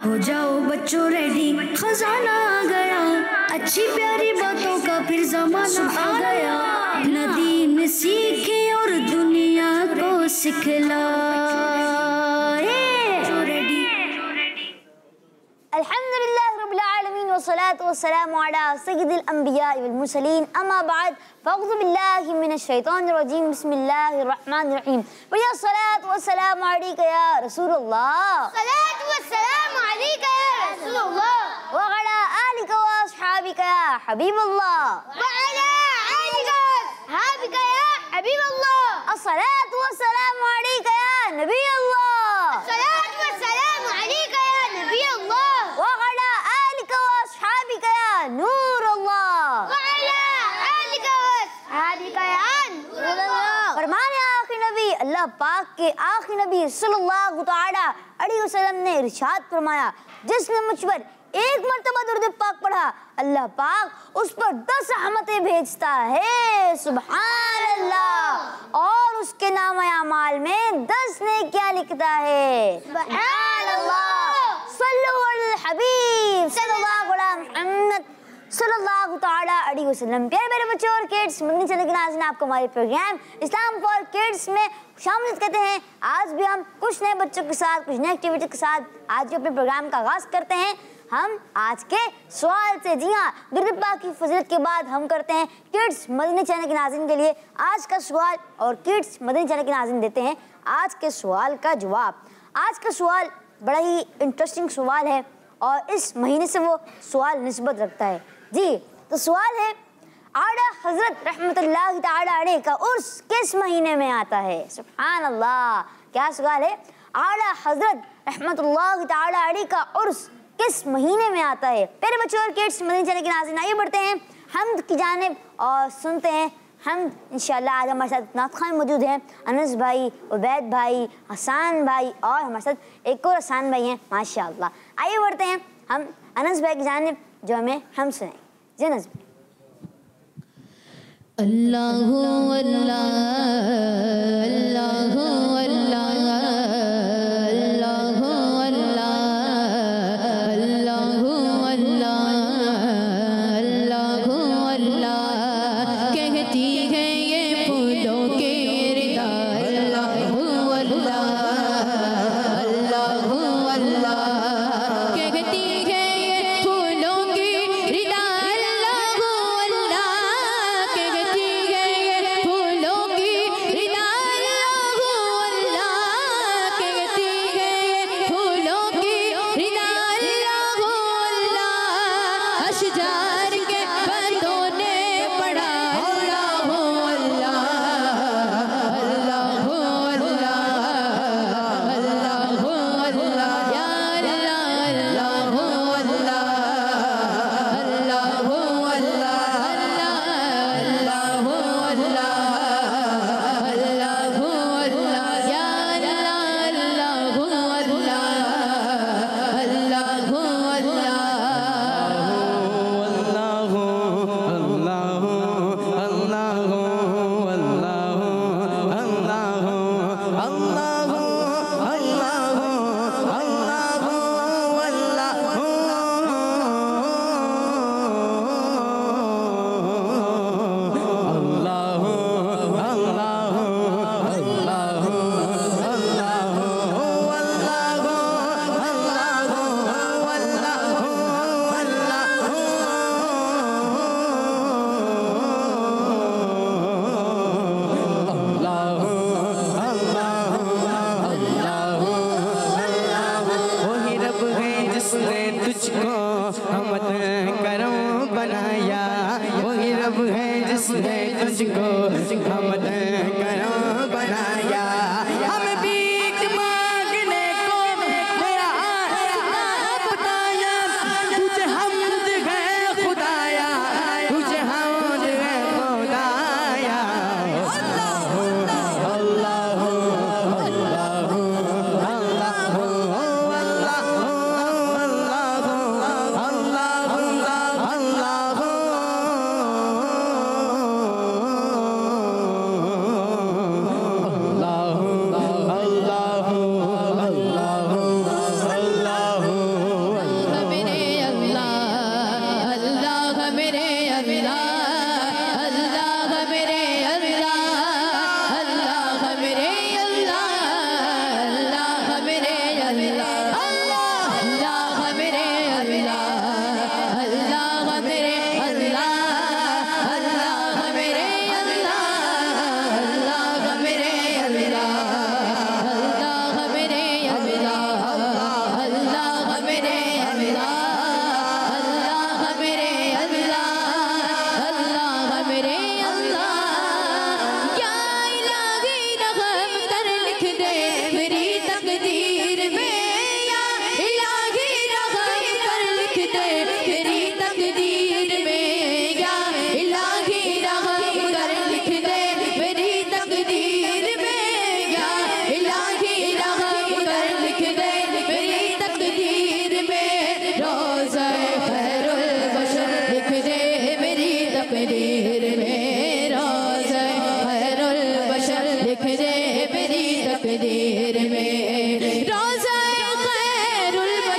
हो जाओ बच्चों रेडी, खजाना आ गया, अच्छी प्यारी बातों का फिर जमाना आ गया। नदी में सीखे और दुनिया को सिखलाए। अल्हम्दुलिल्लाह रब्बिल आलमीन वस्सलातु वस्सलामु अला सय्यिदिल अंबिया वल मुरसलीन, अम्मा बाद फ़अऊज़ु बिल्लाहि मिनश शैतानिर रजीम, बिस्मिल्लाहिर रहमानिर रहीम। या सलात व सलाम अलैका या रसूलल्लाह, सलात व सलाम अलैका या रसूलल्लाह, व अला आलिका व अस्हाबिका या हबीबल्लाह, व अला आलिका व अस्हाबिका या हबीबल्लाह। अस्सलातु व सलाम अलैका या नबी अल्लाह, अस्सलातु व सलाम अलैका या नबी अल्लाह, व अला आलिका व अस्हाबिका या नूर अल्लाह, व अला आलिका व अस्हाबिका या नूर अल्लाह। फरमाने आखिरी नबी अल्लाह पाक के आखिरी नबी सल्लल्लाहु तआला अलैहि वसल्लम ने इरशाद फरमाया, जिसने मुझ पर एक मर्तबा दुरूद पाक पढ़ा, अल्लाह पाक उस पर 10 रहमतें भेजता है। सुभान अल्लाह। और उसके नामे अमाल में 10 नेकियां लिखता है। सुभान अल्लाह। सल्लु अल हबीब सल्लल्लाहु अलैहि मुहम्मद सल्लल्लाहु तआला अलैहि वसल्लम। प्यारे मेरे बच्चों और किड्स, मदनी चैनल के नाज़रीन, आपको हमारे प्रोग्राम इस्लाम फॉर किड्स में शामिल कहते हैं। आज भी हम कुछ नए बच्चों के साथ, कुछ नई एक्टिविटी के साथ आज भी अपने प्रोग्राम का आगाज़ करते हैं। हम आज के सवाल से, जी हाँ, दुरूद पाक की फजीलत के बाद हम करते हैं किड्स मदनी चैनल के नाज़रीन के लिए आज का सवाल, और किड्स मदनी चैनल के नाज़रीन देते हैं आज के सवाल का जवाब। आज का सवाल बड़ा ही इंटरेस्टिंग सवाल है और इस महीने से वो सवाल निस्बत रखता है। जी, तो सवाल है, आला हजरत रहमतुल्लाहि तआला अलैह का उर्स किस महीने में आता है? सुभान अल्लाह। क्या सवाल है? आला हजरत रहमतुल्लाहि तआला अलैह का उर्स किस महीने में आता है? प्यारे बच्चों और किड्स मदनी चैनल के नाज़रीन, आइए बढ़ते हैं हम्द की जानिब और सुनते हैं हम्द। इंशाअल्लाह आज हमारे साथ नात खान मौजूद हैं, अनस भाई, उबैद भाई, हसान भाई, और हमारे साथ एक और हसान भाई हैं, माशाअल्लाह। आइए बढ़ते हैं हम अनस भाई की जानिब जो हमें हम सुनाएंगे। जी अनस भाई। अल्लाहु अल्लाह अल्लाहु अल्लाह अल्लाहु अल्लाह अल्लाहु अल्लाह अल्लाहु अल्लाह कहती है ये फूलों के रिदा। अल्लाहु अल्लाह अल्लाहु अल्लाह कहती है ये फूलों की रिदा।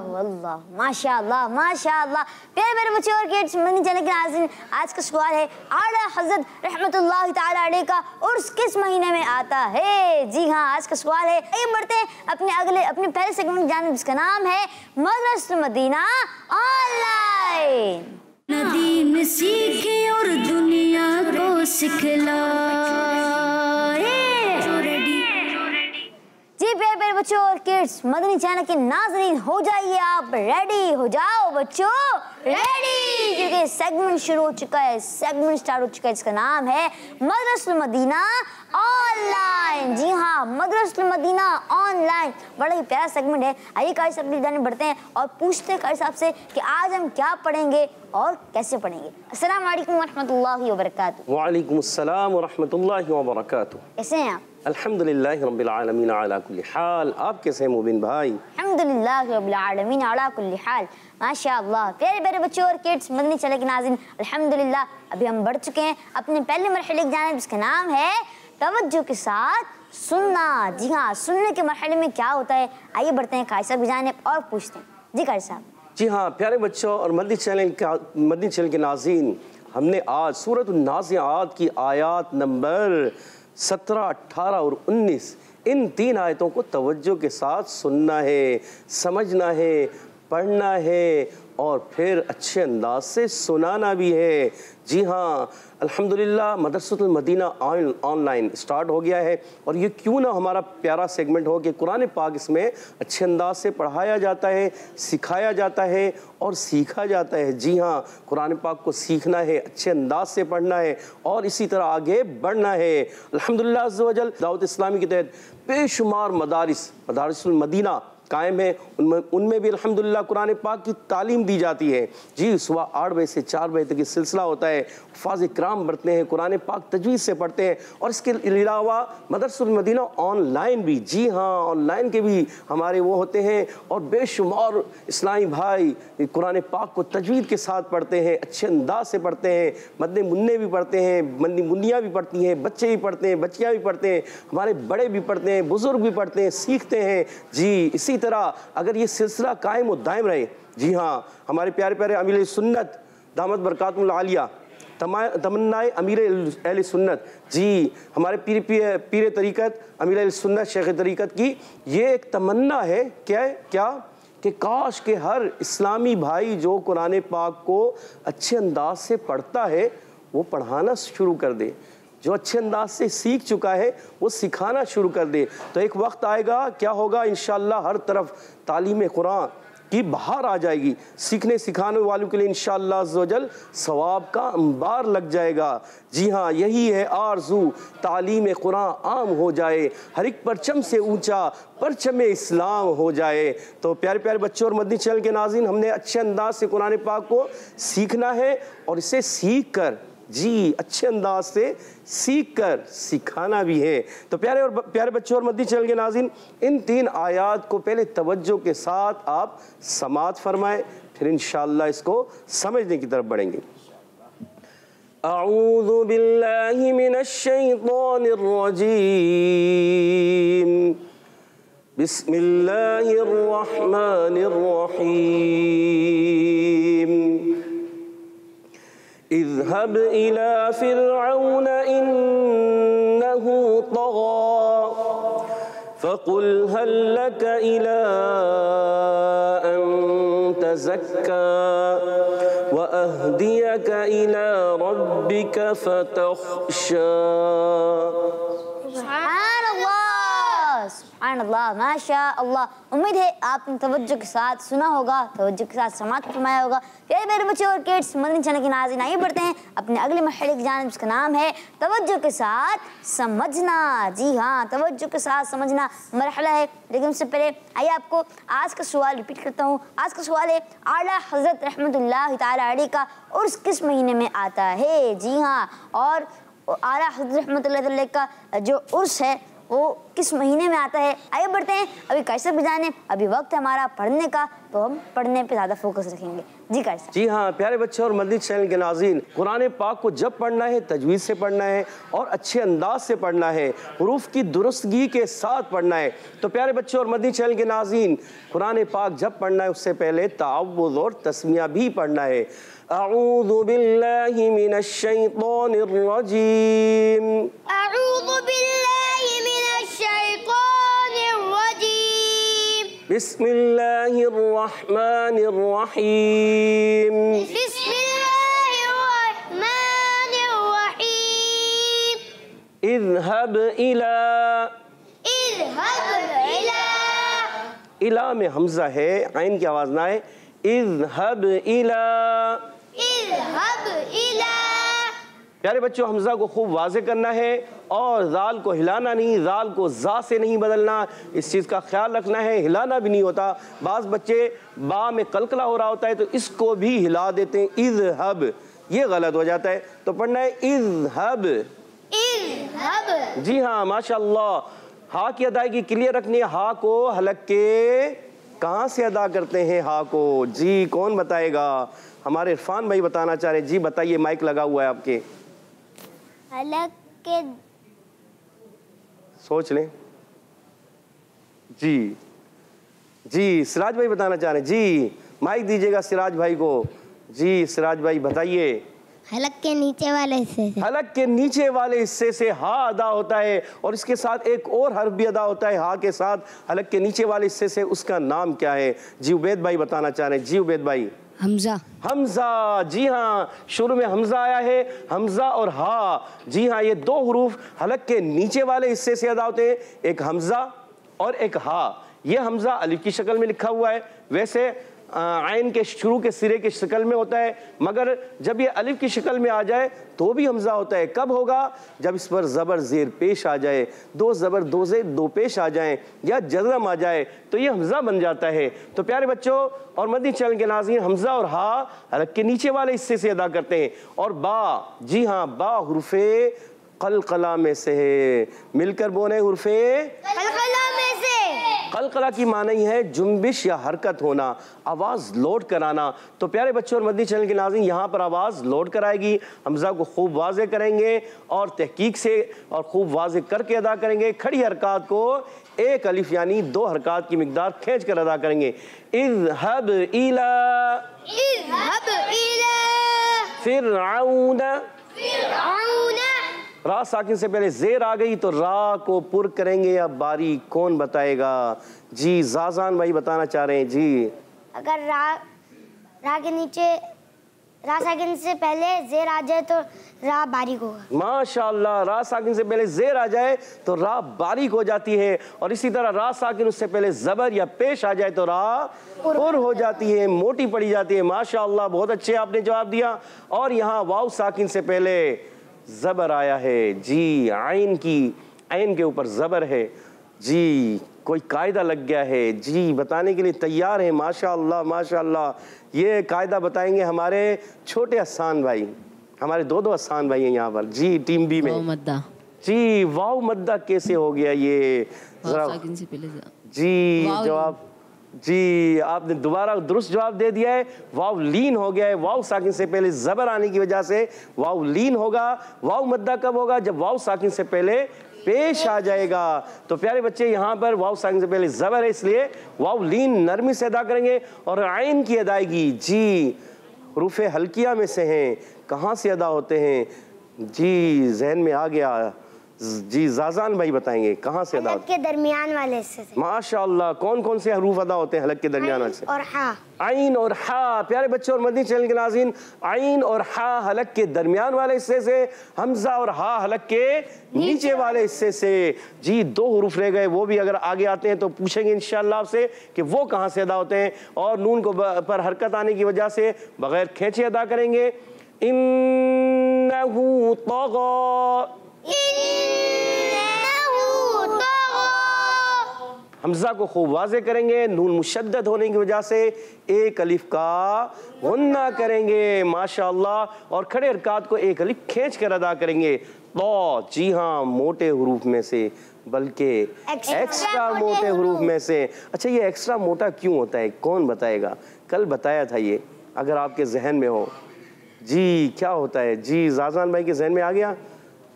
अल्लाह माशाअल्लाह माशाअल्लाह। प्यारे मेरे बच्चों और किड्स, मदनी चैनल के नाज़रीन, आज का सवाल है आला हज़रत रहमतुल्लाहि ताला अलैह का उर्स किस महीने में आता है? जी हाँ, आज का सवाल है। आइए बढ़ते हैं अपने पहले सेगमेंट की जानिब, जिसका नाम है मदरसतुल मदीना ऑनलाइन। दीन सीखे और दुनिया को सिखलाए। जी प्यारे बच्चों और किड्स, मदनी चैनल के नाज़रीन, हो जाइए आप रेडी, हो जाओ बच्चों रेडी, क्योंकि सेगमेंट शुरू हो चुका है, सेगमेंट स्टार्ट हो चुका है, जिसका नाम है मदरसतुल मदीना ऑनलाइन। जी हाँ, मदरसतुल मदीना ऑनलाइन बड़ा ही प्यारा सेगमेंट है। आइए कारी साहब की जानिब बढ़ते हैं और पूछते हैं कारी साहब से कि आज हम क्या पढ़ेंगे और कैसे पढ़ेंगे। अस्सलाम वालेकुम वरहमतुल्लाहि वबरकातुहू। वालेकुम अस्सलाम वरहमतुल्लाहि वबरकातुहू। कैसे हैं आप? अल्हम्दुलिल्लाहि रब्बिल आलमीन अला कुल्ली हाल। आप कैसे हैं मुबीन भाई? अल्हम्दुलिल्लाहि रब्बिल आलमीन अला कुल्ली हाल, माशाअल्लाह। प्यारे बच्चों और किड्स, मदनी चैनल के नाज़रीन, अल्हम्दुलिल्लाह अभी हम बढ़ चुके हैं अपने पहले मरहले की जानिब, जिसका नाम है तवज्जो के साथ सुनना। जी हाँ, सुनने के मरहले में क्या होता है, आइए बढ़ते हैं कारी साहब की जानिब और पूछते हैं। जी कारी साहब। जी हाँ प्यारे बच्चों और मदनी चैनल के नाज़रीन, हमने आज सूरत नाज़िआत की आयत नंबर 17, 18 और 19 इन 3 आयतों को तवज्जो के साथ सुनना है, समझना है, पढ़ना है और फिर अच्छे अंदाज से सुनाना भी है। जी हाँ, अल्हम्दुलिल्लाह मदरसतुल मदीना ऑनलाइन स्टार्ट हो गया है और ये क्यों ना हमारा प्यारा सेगमेंट हो कि कुरान पाक इसमें अच्छे अंदाज से पढ़ाया जाता है, सिखाया जाता है और सीखा जाता है। जी हाँ, कुरान पाक को सीखना है, अच्छे अंदाज से पढ़ना है और इसी तरह आगे बढ़ना है। अल्हम्दुलिल्लाह अज़्ज़ व जल दावत इस्लामी के तहत बेशुमार मदारिसुल मदीना कायम है, उनमें भी अल्हम्दुलिल्लाह कुरान पाक की तालीम दी जाती है। जी, सुबह 8 बजे से 4 बजे तक ये सिलसिला होता है। फाज़ इकराम बढ़ते हैं, कुरान पाक तजवीज़ से पढ़ते हैं और इसके अलावा मदरसतुल मदीना ऑनलाइन भी, जी हाँ, ऑनलाइन के भी हमारे वो होते हैं और बेशुमार इस्लामी भाई कुरान पाक को तजवीज़ के साथ पढ़ते हैं, अच्छे अंदाज से पढ़ते हैं। मदनी मुन्ने भी पढ़ते हैं, मदनी मुन्नियाँ भी पढ़ती हैं, बच्चे भी पढ़ते हैं, बच्चियाँ भी पढ़ते हैं, हमारे बड़े भी पढ़ते हैं, बुज़ुर्ग भी पढ़ते हैं, सीखते हैं। जी, इसी तरह अगर ये सिलसिला कायम और दायम रहे, जी हाँ, हमारे प्यारे प्यारे अमीर सुन्नत दामत बरकातुहुल आलिया तमन्नाए अमीर अहले सुन्नत, जी हमारे पीर तरीक़त अमीर अहले सुन्नत शेख तरीक़त की ये एक तमन्ना है क्या कि काश के हर इस्लामी भाई जो कुरान पाक को अच्छे अंदाज से पढ़ता है वो पढ़ाना शुरू कर दे, जो अच्छे अंदाज से सीख चुका है वो सिखाना शुरू कर दे। तो एक वक्त आएगा, क्या होगा, इंशाअल्लाह हर तरफ तालीम कुरान की बहार आ जाएगी। सीखने सिखाने वालों के लिए इंशाअल्लाह अज़्ज़ व जल सवाब का अंबार लग जाएगा। जी हाँ, यही है आरज़ू, तालीम कुरान आम हो जाए, हर एक परचम से ऊंचा परचम इस्लाम हो जाए। तो प्यारे प्यारे बच्चों और मदनी चैनल के नाज़रीन, हमने अच्छे अंदाज से कुरान पाक को सीखना है और इसे सीख कर, जी अच्छे अंदाज से सीख कर सिखाना भी है। तो प्यारे बच्चों और मदनी चैनल के नाज़रीन, इन 3 आयात को पहले तवज्जो के साथ आप समाअत फरमाएं, फिर इंशाअल्लाह इसको समझने की तरफ बढ़ेंगे। अऊज़ु बिल्लाहि मिनश शैतानिर रजीम, बिस्मिल्लाहिर रहमानिर रहीम। इज़हब इला फ़िरऔन इन्नहु तग़ा फ़क़ुल हल लक इला अन तज़क्का व अहदियक इला रब्बिक फ़तख़्शा। सुब्हानअल्लाह, माशाअल्लाह। उम्मीद है आपने तवज्जो के साथ सुना होगा, तवज्जो के साथ समाअत फरमाया होगा। प्यारे बच्चों और किड्स, मदनी चैनल के नाज़रीन, आइए बढ़ते हैं अपने अगले मरहले की जानिब, जिसका नाम है तवज्जो के साथ समझना। जी हाँ, तवज्जो के साथ समझना मरहला है। लेकिन उससे पहले आइए आपको आज का सवाल रिपीट करता हूँ। आज का सवाल है आला हज़रत रहमतुल्लाहि ताला अलैह का उर्स किस महीने में आता है? जी हाँ, और आला हज़रत रहमतुल्लाहि अलैह का जो उर्स है वो किस महीने में आता है। आइए बढ़ते हैं, अभी कैसे भी जाने, अभी वक्त है हमारा पढ़ने का, तो हम पढ़ने पे ज़्यादा फोकस रखेंगे। जी कैसे? जी हाँ प्यारे बच्चों और मदनी चैनल के नाज़रीन, कुरान पाक को जब पढ़ना है तजवीज़ से पढ़ना है और अच्छे अंदाज से पढ़ना है, हुरूफ की दुरुस्तगी के साथ पढ़ना है। तो प्यारे बच्चों और मदनी चैनल के नाज़रीन, कुरान पाक जब पढ़ना है उससे पहले तावुज़ और तस्मिया भी पढ़ना है। अऊज़ु बिल्लाहि मिनश शैतानिर रजीम, अऊज़ु बिल्लाहि मिनश शैतानिर रजीम, बिस्मिल्लाहिर रहमानिर रहीम, बिस्मिल्लाहिर रहमानिर रहीम, इज़हब इला, इला में हमजा है, आइन की आवाज़ ना है। इज़हब इला, प्यारे बच्चों हमजा को खूब वाज़े करना है और ज़ाल को हिलाना नहीं, ज़ाल को ज़ा से नहीं बदलना, इस चीज़ का ख्याल रखना है। हिलाना भी नहीं होता, बाज़ बच्चे बा में कलकला हो रहा होता है तो इसको भी हिला देते हैं, इज़हब, ये गलत हो जाता है। तो पढ़ना है इज़हब। जी हाँ माशाअल्लाह। हा की अदायगी क्लियर रखनी है। हा को हलक के कहाँ से अदा करते हैं हा को? जी कौन बताएगा? हमारे इरफान भाई बताना चाह रहे हैं। जी बताइए, माइक लगा हुआ है आपके। हलक के, सोच लें। जी जी सिराज भाई बताना चाह रहे हैं। जी माइक दीजिएगा सिराज भाई को। जी सिराज भाई बताइए। हलक के नीचे वाले हिस्से से, हलक के नीचे वाले हिस्से से हा अदा होता है और इसके साथ एक और हर्फ भी अदा होता है हा के साथ, हलक के नीचे वाले हिस्से से, उसका नाम क्या है? जी उबैद भाई बताना चाह रहे हैं। जी उबैद भाई। हमजा। हमजा, जी हाँ शुरू में हमजा आया है, हमजा और हा। जी हाँ ये दो हुरूफ हलक के नीचे वाले हिस्से से अदा होते हैं, एक हमजा और एक हा। ये हमजा अलिफ की शक्ल में लिखा हुआ है, वैसे आइन के शुरू के सिरे की शक्ल में होता है, मगर जब ये अलिफ की शक्ल में आ जाए तो भी हमजा होता है। कब होगा? जब इस पर ज़बर ज़ेर पेश आ जाए, दो ज़बर दो ज़ेर दो पेश आ जाएं या जज़म आ जाए तो ये हमजा बन जाता है। तो प्यारे बच्चों और मदनी चैनल के नाज़रीन, हमजा और हा हलक के नीचे वाले हिस्से से अदा करते हैं। और बा, जी हाँ बा हुर्फ़े कलकला में से है, मिलकर बोले हुर्फ़े कलकला में से। कलकला की मानी है जुम्बिश या हरकत होना, आवाज़ लोड कराना। तो प्यारे बच्चों और मदनी चैनल के नाज़रीन, यहाँ पर आवाज़ लोड कराएगी, हमजा को खूब वाज़े करेंगे और तहकीक से और खूब वाज़े करके अदा करेंगे। खड़ी हरकत को एक अलिफ यानी दो हरकत की मिकदार खींच कर अदा करेंगे। इज़हब इला, फिरऔन, रा साकिन से पहले जेर आ गई तो रा को पुर करेंगे या बारी? कौन बताएगा? जी जाजान भाई बताना चाह रहे हैं। जी अगर रा के नीचे रा साकिन से पहले जेर आ जाए तो रा बारीक होगा। माशाअल्लाह, रा साकिन से पहले जेर आ जाए तो रा बारीक हो जाती है, और इसी तरह रा साकिन उससे पहले जबर या पेश आ जाए तो रा पुर हो जाती है, मोटी पड़ी जाती है। माशाअल्लाह बहुत अच्छे आपने जवाब दिया। और यहाँ वाव साकिन से पहले जबर आया है। जी आइन की, आइन के ऊपर जबर है। जी कोई कायदा लग गया है। जी बताने के लिए तैयार है। माशाअल्लाह माशाअल्लाह। ये कायदा बताएंगे हमारे छोटे हसान भाई, हमारे दो आसान भाई हैं यहाँ पर। जी टीम बी में। मद्दा। जी वाव मद्दा कैसे हो गया ये? जी जवाब, जी आपने दोबारा दुरुस्त जवाब दे दिया है। वाव लीन हो गया है, वाव साकिन से पहले जबर आने की वजह से वाव लीन होगा। वाव मद्दा कब होगा? जब वाव साकिन से पहले पेश आ जाएगा। तो प्यारे बच्चे यहाँ पर वाव साकिन से पहले जबर है, इसलिए वाव लीन नरमी से अदा करेंगे। और आइन की अदायगी, जी हुरूफ़े हल्किया में से हैं, कहाँ से अदा होते हैं? जी जहन में आ गया। जी जाजान भाई बताएंगे कहाँ से अदा होते हैं? के दरमियान वाले हिस्से से। माशाअल्लाह। कौन कौन से हरूफ अदा होते हैं हलक के दरमियान से? और हा। आइन और हा। प्यारे बच्चों और मदनी चैनल के नाज़रीन, आइन और हा हलक के दरमियान वाले हिस्से से, हमजा और हा हलक के नीचे वाले हिस्से से। जी दो हुरूफ रह गए, वो भी अगर आगे आते हैं तो पूछेंगे इंशाअल्लाह आपसे कि वो कहाँ से अदा होते हैं। और नून को पर हरकत आने की वजह से बगैर खींचे अदा करेंगे। इन्नहु तग़ा, हमजा को खूब वाज़े करेंगे, नून मुशद्दद होने की वजह से एक अलिफ का गुन्ना करेंगे। माशाअल्लाह। और खड़े हरकत को एक अलिफ खींच कर अदा करेंगे। तो, जी हाँ, मोटे हरूफ में से, बल्कि एक्स्ट्रा मोटे हरूफ में से। अच्छा, ये एक्स्ट्रा मोटा क्यों होता है, कौन बताएगा? कल बताया था ये, अगर आपके जहन में हो। जी, क्या होता है? जी, जाजान भाई के जहन में आ गया,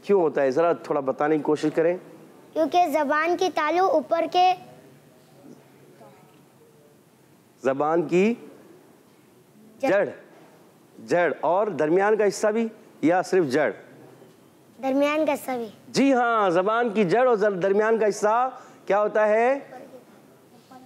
क्यों होता है? ज़रा थोड़ा बताने की कोशिश करें। क्योंकि ज़बान की तालु ऊपर के, ज़बान की जड़ और दरमियान का हिस्सा भी, या सिर्फ जड़? दरमियान का हिस्सा भी। जी हाँ, ज़बान की जड़ और दरमियान का हिस्सा क्या होता है?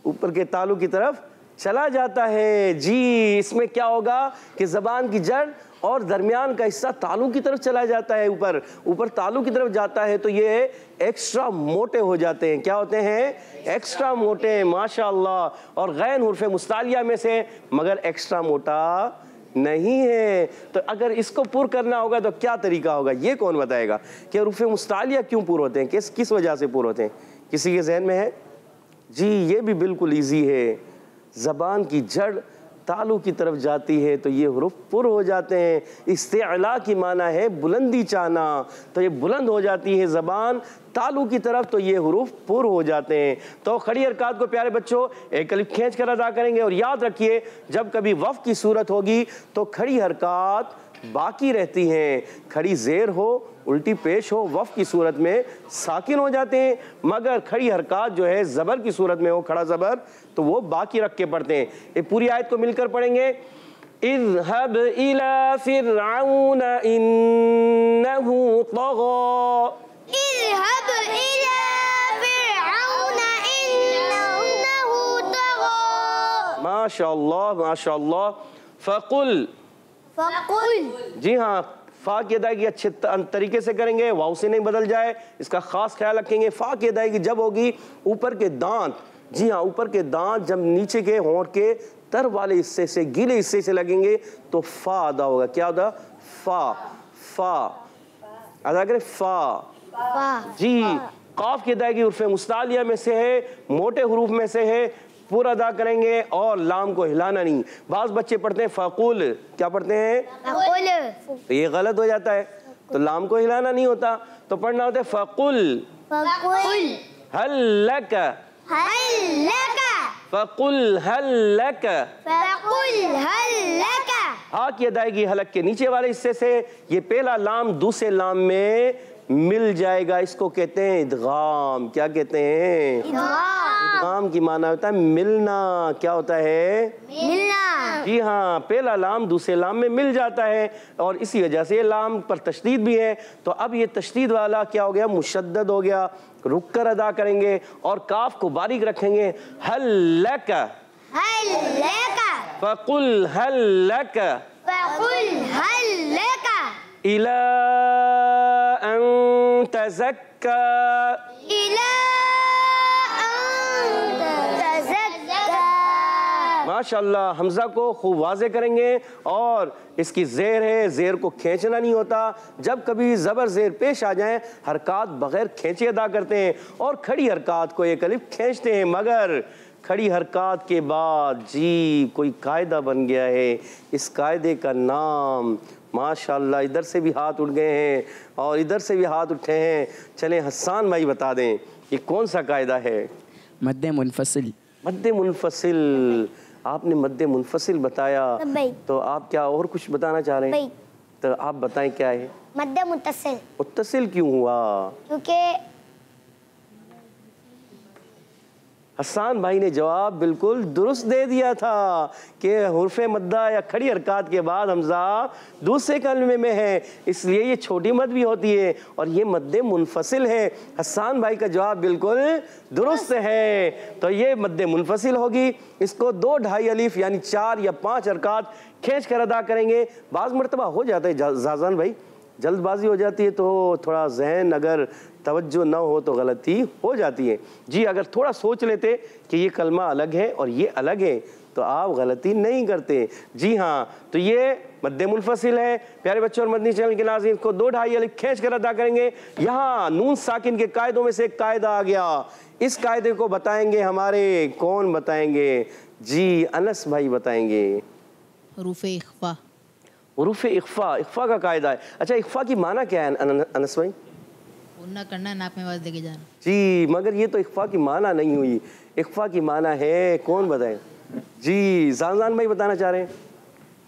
ऊपर के तालु की तरफ चला जाता है। जी, इसमें क्या होगा कि ज़बान की जड़ और दरमियान का हिस्सा तालु की तरफ चला जाता है, ऊपर तालु की तरफ जाता है, तो ये एक्स्ट्रा मोटे हो जाते हैं। क्या होते हैं? एक्स्ट्रा मोटे, माशाअल्लाह। और गैन हुर्फ़ मुस्तालिया में से, मगर एक्स्ट्रा मोटा नहीं है। तो अगर इसको पुर करना होगा तो क्या तरीका होगा, ये कौन बताएगा कि हुर्फ़ मुस्तालिया क्यों पुर होते हैं, किस वजह से पुर होते हैं? किसी के जहन में है? जी, ये भी बिल्कुल ईजी है। ज़बान की जड़ तालु की तरफ जाती है तो ये हुरूफ पुर हो जाते हैं। इस्तिअला की माना है बुलंदी चाहना, तो ये बुलंद हो जाती है ज़बान तालु की तरफ, तो ये हुरूफ पुर हो जाते हैं। तो खड़ी हरकत को प्यारे बच्चों एक अलिफ खींच कर अदा करेंगे। और याद रखिए, जब कभी वफ़ की सूरत होगी तो खड़ी हरकत बाकी रहती हैं। खड़ी ज़ेर हो, उल्टी पेश हो, वफ़ की सूरत में साकिन हो जाते हैं, मगर खड़ी हरकत जो है ज़बर की सूरत में हो, खड़ा ज़बर, तो वो बाकी रख के पढ़ते हैं। ये पूरी आयत को मिलकर पढ़ेंगे। इज़हब इला फ़िरऔन इन्नहु तग़ा। इज़हब इला फ़िरऔन इन्नहु तग़ा। माशाअल्लाह, माशाअल्लाह। फ़कुल, जी हाँ, फ़ा की अदायगी अच्छे तरीके से करेंगे, वाव से नहीं बदल जाए, इसका खास ख्याल रखेंगे। फ़ा की अदायगी जब होगी ऊपर के दांत, जी हाँ, ऊपर के दांत जब नीचे के होंठ के तर वाले हिस्से से, गीले हिस्से से लगेंगे तो फ़ा अदा होगा। क्या होगा? फ़ा अदा करें, फ़ा। जी, काफ की अदायगी उर्फ़ मुस्तालिया में से है, मोटे हरूफ में से है, पूरा अदा करेंगे और लाम को हिलाना नहीं। बाज़ बच्चे पढ़ते हैं फ़कुल, क्या पढ़ते हैं? तो ये गलत हो जाता है, तो लाम को हिलाना नहीं होता, तो पढ़ना होता है फ़कुल हल लक, फ़कुल हल लक। हा की अदायगी हलक के नीचे वाले हिस्से से, ये पहला लाम दूसरे लाम में मिल जाएगा, इसको कहते हैं इदगाम। क्या कहते हैं? इदगाम की माना होता है मिलना। क्या होता है? मिलना। जी हाँ, पहला लाम दूसरे लाम में मिल जाता है और इसी वजह से लाम पर तशदीद भी है। तो अब ये तशदीद वाला क्या हो गया? मुशद्दद हो गया। रुक कर अदा करेंगे और काफ को बारीक रखेंगे। हल लक, फ़कुल हल लक, इला अन तज़क्का, माशाअल्लाह। हमज़ा को खूब वाज़े करेंगे और इसकी ज़ेर है, ज़ेर को खींचना नहीं होता। जब कभी ज़बर ज़ेर पेश आ जाए, हरकत बग़ैर खींचे अदा करते हैं और खड़ी हरकत को एक अलिफ खींचते हैं, मगर खड़ी हरकत के बाद जी कोई कायदा बन गया है। इस कायदे का नाम माशाअल्लाह, इधर से भी हाथ उठ गए हैं और इधर से भी हाथ उठे हैं। चलें हसन भाई बता दें ये कौन सा कायदा है? मद्दे मुनफसिल। मद्दे मुनफसिल, आपने मद्दे मुनफसिल बताया, तो आप क्या और कुछ बताना चाह रहे हैं? तो आप बताएं क्या है? मद्दे मुत्तसिल। मुत्तसिल क्यों हुआ? क्योंकि हसन भाई ने जवाब बिल्कुल दुरुस्त दे दिया था कि हुर्फ़े मद्दा या खड़ी हरकत के बाद हमज़ा दूसरे कलमे में है, इसलिए ये छोटी मद भी होती है और ये मद्दे मुनफसिल है। हसन भाई का जवाब बिल्कुल दुरुस्त है। तो ये मद्दे मुनफसिल होगी, इसको 2-2.5 अलिफ यानी 4 या 5 हरकत खींच कर अदा करेंगे। बाज़ मरतबा हो जाता है जाजान भाई, जल्दबाजी हो जाती है तो थोड़ा जहन अगर तवज्जो न हो तो गलती हो जाती है। जी, अगर थोड़ा सोच लेते कि ये कलमा अलग है और ये अलग है तो आप गलती नहीं करते। जी हाँ, तो ये मद्दे मुनफसिल है। प्यारे बच्चों और मदनी चैनल के नाज़रीन, को 2-2.5 अलिफ खींच कर अदा करेंगे। यहाँ नून साकिन के कायदों में से एक कायदा आ गया, इस कायदे को बताएंगे हमारे, कौन बताएंगे? जी, अनस भाई बताएंगे। हुरूफ़े इख्फ़ा। हुरूफ इख्फा, इख्फा का कायदा है। अच्छा, इख्फा की माना क्या है अनस भाई? ना करना, नाक में आवाज लेके जाना। जी, मगर ये तो इख्फा की माना नहीं हुई। इख्फा की माना है, कौन बताए? जी, जान भाई बताना चाह रहे हैं।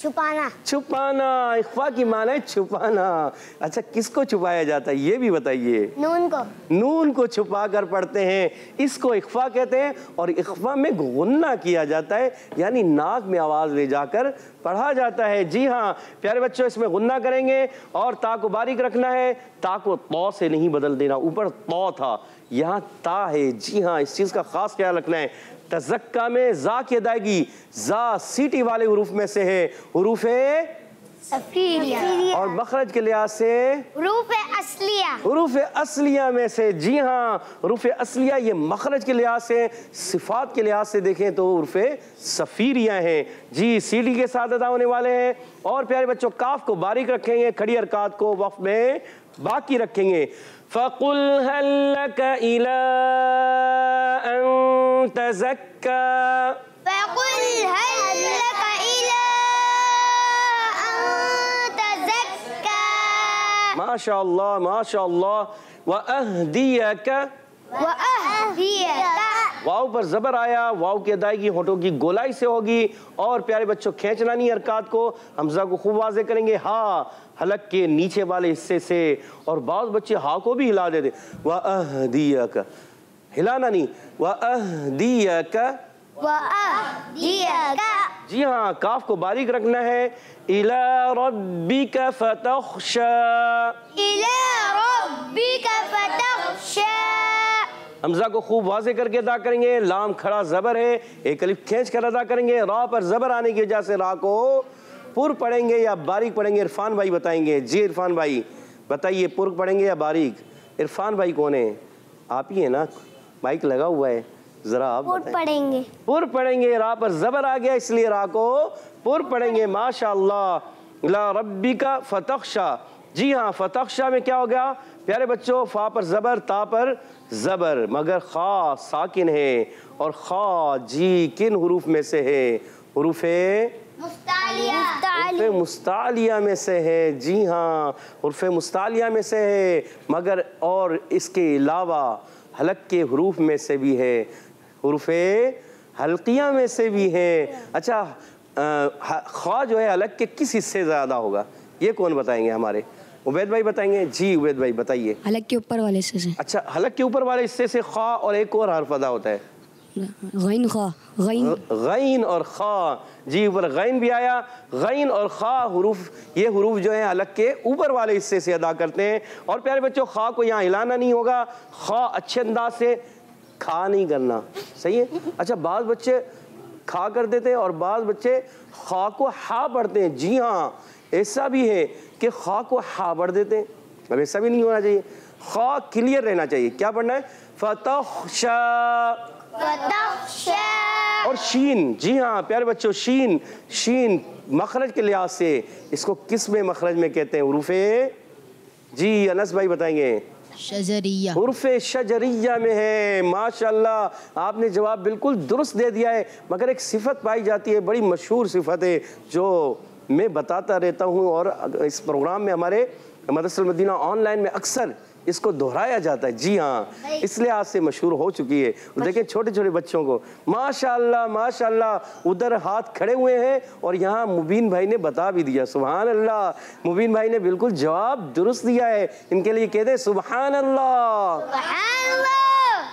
छुपाना। छुपाना, इख्फा की माना है छुपाना। अच्छा, किसको छुपाया जाता है ये भी बताइए। नून को। नून को छुपा कर पढ़ते हैं, इसको इख्फा कहते हैं। और इख्फा में गुन्ना किया जाता है, यानी नाक में आवाज ले जाकर पढ़ा जाता है। जी हाँ प्यारे बच्चों, इसमें गुन्ना करेंगे और ता को बारीक रखना है। ता को तौ से नहीं बदल देना, ऊपर तौ था, यहाँ ता है। जी हाँ, इस चीज का खास ख्याल रखना है। तज़क्का में जा की अदायगी, जा सीटी वाले हुरूफ में से है, हुरूफे सफीरिया। और मखरज के लिहाज से हुरूफ असलिया, हुरूफ असलिया में से। जी हाँ, हुरूफ असलिया ये मखरज के लिहाज से, सिफात के लिहाज से देखें तो हुरूफ सफीरिया हैं। जी, सीटी के साथ अदा होने वाले हैं। और प्यारे बच्चों, काफ को बारीक रखेंगे, खड़ी हरकत को वक्फ में बाकी रखेंगे। फ़कुल हल लक इला अन तज़क्का, फ़कुल हल लक इला अन तज़क्का। माशाअल्लाह माशाअल्लाह। व अहदियका, व अहदियका। वाव पर जबर आया, वाव की अदायगी होठों की गोलाई से होगी। और प्यारे बच्चों, खींचना नहीं हरकत को, हमजा को खूब वाज़े करेंगे। हा हलक के नीचे वाले हिस्से से। और बाज़ बच्चे हा को भी हिला देते। व अहदियका, हिलाना नहीं, व अहदियका, व अहदियका। जी हाँ, काफ को बारीक रखना है। इला रब्बिका फतख्शा, इला रब्बिका फतख्शा। हमजा को खूब वाज़े करके अदा करेंगे। लाम खड़ा ज़बर है, एक अलिफ खींच कर अदा करेंगे। रा पर ज़बर आने की वजह से रा को पुर पढ़ेंगे या बारीक पढ़ेंगे, इरफान भाई बताएंगे। जी इरफान भाई बताइए, पुर पढ़ेंगे या बारीक? इरफान भाई कौन है? आप ही है ना, माइक लगा हुआ है, जरा आप पुर पढ़ेंगे। पुर पढ़ेंगे, रा पर ज़बर आ गया इसलिए रा को पुर पढ़ेंगे। माशाअल्लाह। ला रब्बिका फतख्शा। जी हाँ, फतख्शा में क्या हो गया प्यारे बच्चों? फा पर ज़बर, ता पर ज़बर, मगर खा साकिन है। और खा जी किन हुरूफ में से है? हुरूफे मुस्तालिया में से है। जी हाँ, हुरूफ मुस्तालिया में से है, मगर और इसके अलावा हलक के हुरूफ में से भी है, हुरूफ हल्किया में से भी है। अच्छा, खा जो है हलक के किस हिस्से ज़्यादा होगा, ये कौन बताएंगे? हमारे उबैद भाई बताएंगे। जी उबैद भाई बताइए। हलक के ऊपर वाले हिस्से से। अच्छा, हलक के ऊपर वाले हिस्से से खा और एक और हर्फ अदा होता है, गैन खा, गैन गैन और खा। जी, ऊपर गैन भी आया, गैन और खा हुरूफ, ये हुरूफ जो है हलक के ऊपर वाले हिस्से से अदा करते हैं। और प्यारे बच्चों, खा को यहाँ हिलाना नहीं होगा, खा अच्छे अंदाज से खा नहीं करना, सही है। अच्छा, बाज़ बच्चे खा कर देते हैं और बाज़ बच्चे खा को हा पढ़ते हैं। जी हाँ, ऐसा भी है कि खा को हा पढ़ देते हैं, अब ऐसा भी नहीं होना चाहिए। खा क्लियर रहना चाहिए। क्या पढ़ना है? फतख्शा। और शीन, जी हाँ प्यारे बच्चों, शीन, शीन मखरज के लिहाज से इसको किस में मखरज में कहते हैं? हुरूफे, जी अनस भाई बताएंगे। शजरिया, हुरूफे शजरिया में है। माशाअल्लाह, आपने जवाब बिल्कुल दुरुस्त दे दिया है। मगर एक सिफत पाई जाती है, बड़ी मशहूर सिफत है, जो मैं बताता रहता हूँ और इस प्रोग्राम में हमारे मदरसा मदीना ऑनलाइन में अक्सर इसको दोहराया जाता है। जी हाँ, इसलिए आज से मशहूर हो चुकी है। देखें छोटे छोटे बच्चों को, माशाअल्लाह माशाअल्लाह, उधर हाथ खड़े हुए हैं और यहाँ मुबीन भाई ने बता भी दिया। सुभान अल्लाह, मुबीन भाई ने बिल्कुल जवाब दुरुस्त दिया है। इनके लिए कहते हैं सुभान अल्लाह,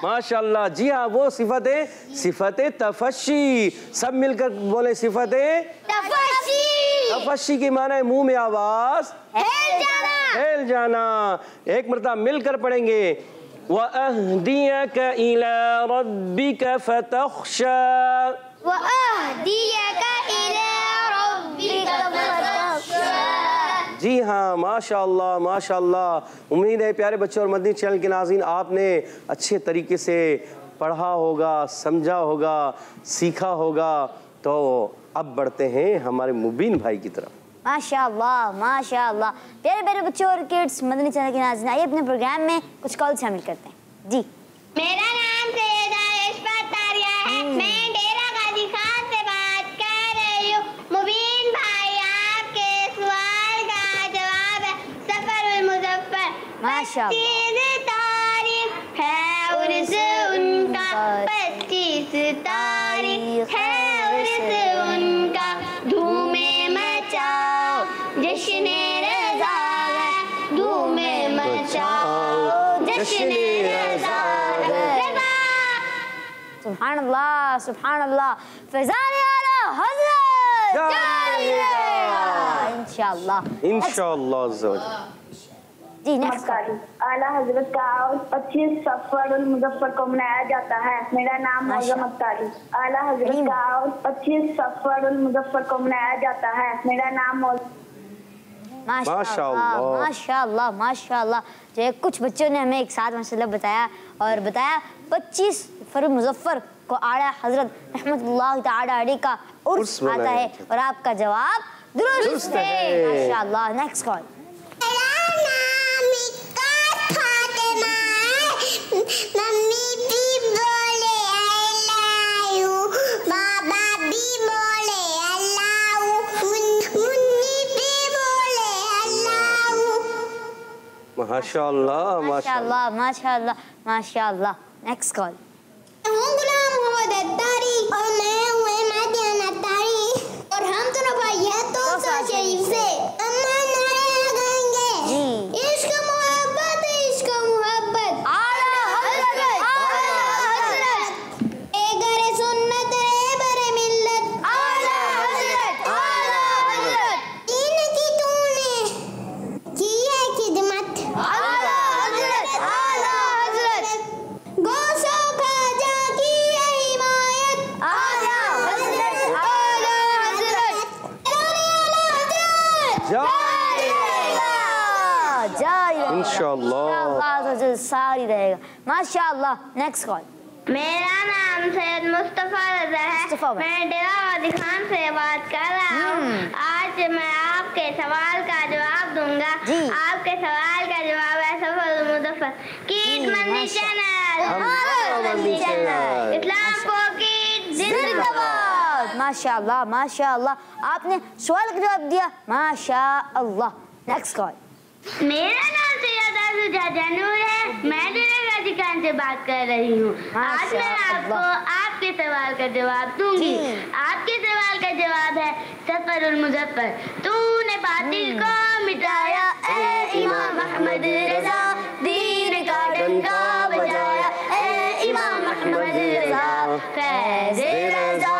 माशाअल्लाह। जी हाँ, वो सिफत है सिफत तफशी। सब मिलकर बोले सिफत तफशी। तफशी की माना है मुंह में आवाज हिल जाना। एक मरतबा मिलकर पढ़ेंगे। व अहदियका इला रब्बिका फतख्शा, व अहदियका इला रब्बिका फतख्शा। जी हाँ, माशाअल्लाह माशाअल्लाह। उम्मीद है प्यारे बच्चों और मदनी चैनल के नाज़रीन, आपने अच्छे तरीके से पढ़ा होगा, समझा होगा, सीखा होगा। तो अब बढ़ते हैं हमारे मुबीन भाई की तरफ। माशाअल्लाह माशाअल्लाह। प्यारे प्यारे बच्चों और किड्स, मदनी चैनल के नाज़रीन, आइए अपने प्रोग्राम में कुछ कॉल शामिल करते हैं। जी, मेरा नाम सैयदा इशफात तारिया है। मैं डेरा गाजी खान से बात कर रही हूँ। मुबीन भाई, आपके सवाल माशाअल्लाह तारीख है उर्स उनका, 25 तारीख है उर्स उनका, धूमे मचाओ जश्न रज़ा है, धूमे मचाओ जश्न रज़ा है। सुभान अल्लाह सुभान अल्लाह। फैज़ान आला हज़रत इंशाअल्लाह इंशाअल्लाह। जी नेक्स्ट। आला हजरत का 25 सफर उल मुजफ्फर को मनाया जाता है। मेरा नाम मौजम अख्तारी। आला हजरत का 25 सफर उल मुजफ्फर को मनाया जाता है। मेरा नाम माशाअल्लाह माशाअल्लाह माशाअल्लाह। जो कुछ बच्चों ने हमें एक साथ माशाअल्लाह बताया और बताया 25 फरवरी मुजफ्फर को आला हजरत रहमतुल्लाह ताला अलैह का उर्स आता है और आपका जवाब दुरुस्त है माशाअल्लाह। Next call. मम्मी भी बोले अल्लाह, बाबा भी बोले अल्लाह, मुन्नी भी बोले अल्लाह। माशाअल्लाह माशाअल्लाह माशाअल्लाह माशाअल्लाह। Next call. हूँ गुलाम मोहम्मद अत्तारी और मैं हूँ मदियान अत्तारी और हम दोनों भाई हैं तोसा शरीफ से। अम्मा नारे लगाएंगे इश्क मोहब्बत इश्क मोहब्बत। आला हज़रत ए गरे सुन्नत रे बरे मिल्लत। आला हज़रत दीन की तूने की है खिदमत। आला हज़रत गोशो खाजा की हिमायत। आला हज़रत इंशाअल्लाह सारी रहेगा माशाअल्लाह। Next call. मेरा नाम सैयद मुस्तफ़ा रज़ा है। मैं डेरा वादी खान से बात कर रहा हूँ। आज मैं आपके सवाल का जवाब दूंगा। आपके सवाल का जवाब है सफर मुजफ्फर की मंदी चैनल। इस्लाम को की जिंदाबाद। माशाअल्लाह माशाअल्लाह। आपने सवाल का जवाब दिया माशाअल्लाह। Next call. मेरा नाम सैयद आज़ुजा जानूर है। मैं डेरा वादी खान से बात कर रही हूँ। आज मैं आपको आपके सवाल का जवाब दूंगी। आपके सवाल का जवाब है सफरुल मुजफ्फर। तूने बातिल को मिटाया ए इमाम अहमद रज़ा, दीन का डंका बजाया ए इमाम अहमद रज़ा। फैज़ रज़ा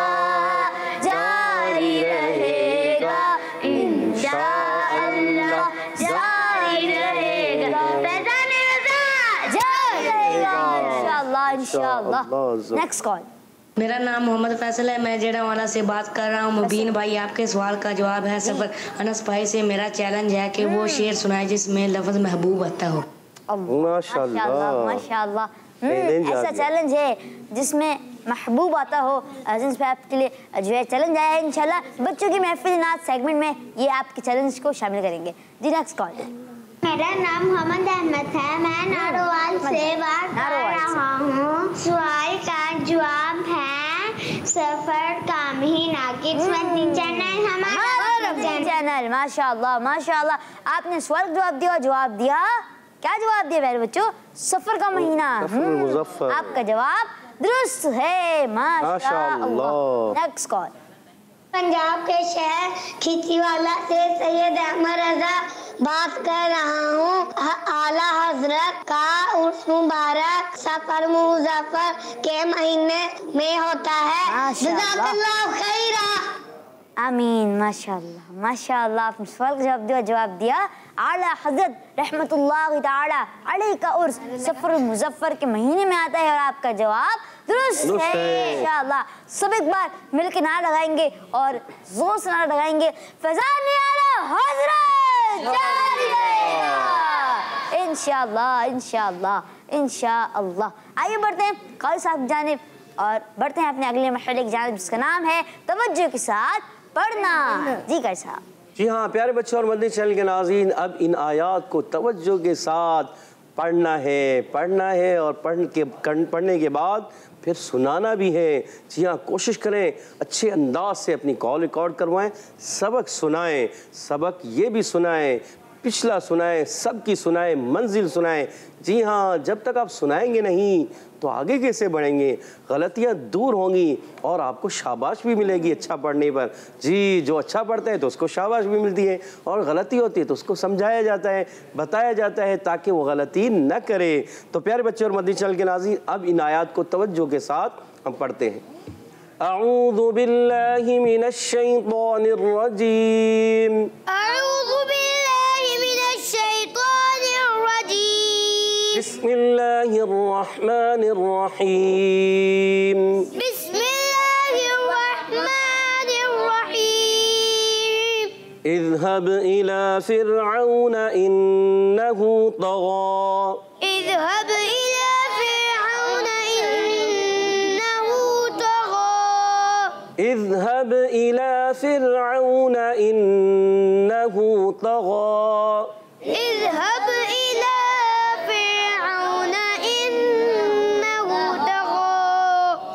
जारी रहेगा इंशाअल्लाह, जारी रहेगा। फैज़ान रज़ा जारी रहेगा इंशाअल्लाह इंशाअल्लाह। Next call. मेरा नाम मोहम्मद फैसल है। मैं जेड़ावाला से बात कर रहा हूँ। मुबीन भाई आपके सवाल का जवाब है सफर। अनस भाई से मेरा चैलेंज है कि वो शेर सुनाए जिसमें लफ्ज महबूब आता हो। माशाअल्लाह माशाअल्लाह। ऐसा चैलेंज है जिसमें महबूब आता हो। अजीज भाई आपके लिए जो है चैलेंज आया है। इंशाल्लाह बच्चों की महफिल नात सेगमेंट में ये आपके चैलेंज को शामिल करेंगे। जी नेक्स्ट कॉल। मेरा नाम मोहम्मद अहमद है। मैं नारोवाल से बात कर रहा हूँ। सवाल का जवाब है सफर का महीना। किस्मती चैनल हमारा चैनल। माशाअल्लाह माशाअल्लाह। आपने सवाल जवाब दिया क्या जवाब दिया मेरे बच्चों? सफर का महीना। आपका जवाब दुरुस्त है माशाअल्लाह। Next call. पंजाब के शहर खिचीवाला से सैयद अहमद रज़ा बात कर रहा हूँ। आला हजरत का उर्स मुबारक सफर मुजफ्फर के महीने में होता है। जज़ाकल्लाह खैरा। आमीन माशाअल्लाह माशाअल्लाह। आपने सवाल का जवाब दिया। आला हजरत रहमतुल्लाह ताला अलैह का उर्स सफर मुजफ्फर के महीने में आता है और आपका जवाब दुरुस्त है इंशाअल्लाह। सब एक बार मिलकर नारा लगाएंगे और जोर से नारा लगाएंगे फैज़ान आला हजरत जारी रहेगा इंशाअल्लाह इंशाअल्लाह इंशाअल्लाह। आइए बढ़ते हैं काजी साहब की जानिब और बढ़ते हैं अपने अगले मरहले की जानिब जिसका नाम है तवज्जो के साथ पढ़ना। जी काजी साहब। जी हाँ प्यारे बच्चों और मदनी चैनल के नाज़रीन, अब इन आयात को तवज्जो के साथ पढ़ना है और पढ़ने के बाद फिर सुनाना भी है। जी हाँ कोशिश करें अच्छे अंदाज से अपनी कॉल रिकॉर्ड करवाएं, सबक सुनाएं, सबक ये भी सुनाएं, पिछला सुनाएं, सबकी सुनाएं, मंजिल सुनाएं। जी हाँ, जब तक आप सुनाएंगे नहीं तो आगे कैसे बढ़ेंगे? गलतियाँ दूर होंगी और आपको शाबाश भी मिलेगी अच्छा पढ़ने पर। जी, जो अच्छा पढ़ता है तो उसको शाबाश भी मिलती है, और गलती होती है तो उसको समझाया जाता है, बताया जाता है ताकि वो गलती न करे। तो प्यारे बच्चे और मदनी चैनल के नाज़रीन, अब इन आयात को तवज्जो के साथ हम पढ़ते हैं। अऊज़ु बिल्लाहि मिनश शैतानिर रजीम। अऊज़ु बिल्लाहि मिनश शैतानिर रजीम। बिस्मिल्लाहिर रहमानिर रहीम। बिस्मिल्लाहिर रहमानिर रहीम। इज़हब इला फ़िरऔन इन्नहु तग़ा। इज़हब इला फ़िरऔन इन्नहु तग़ा। इज़हब इला फ़िरऔन इन्नहु तग़ा। इज़हब इला फ़िरऔन इन्नहु तग़ा।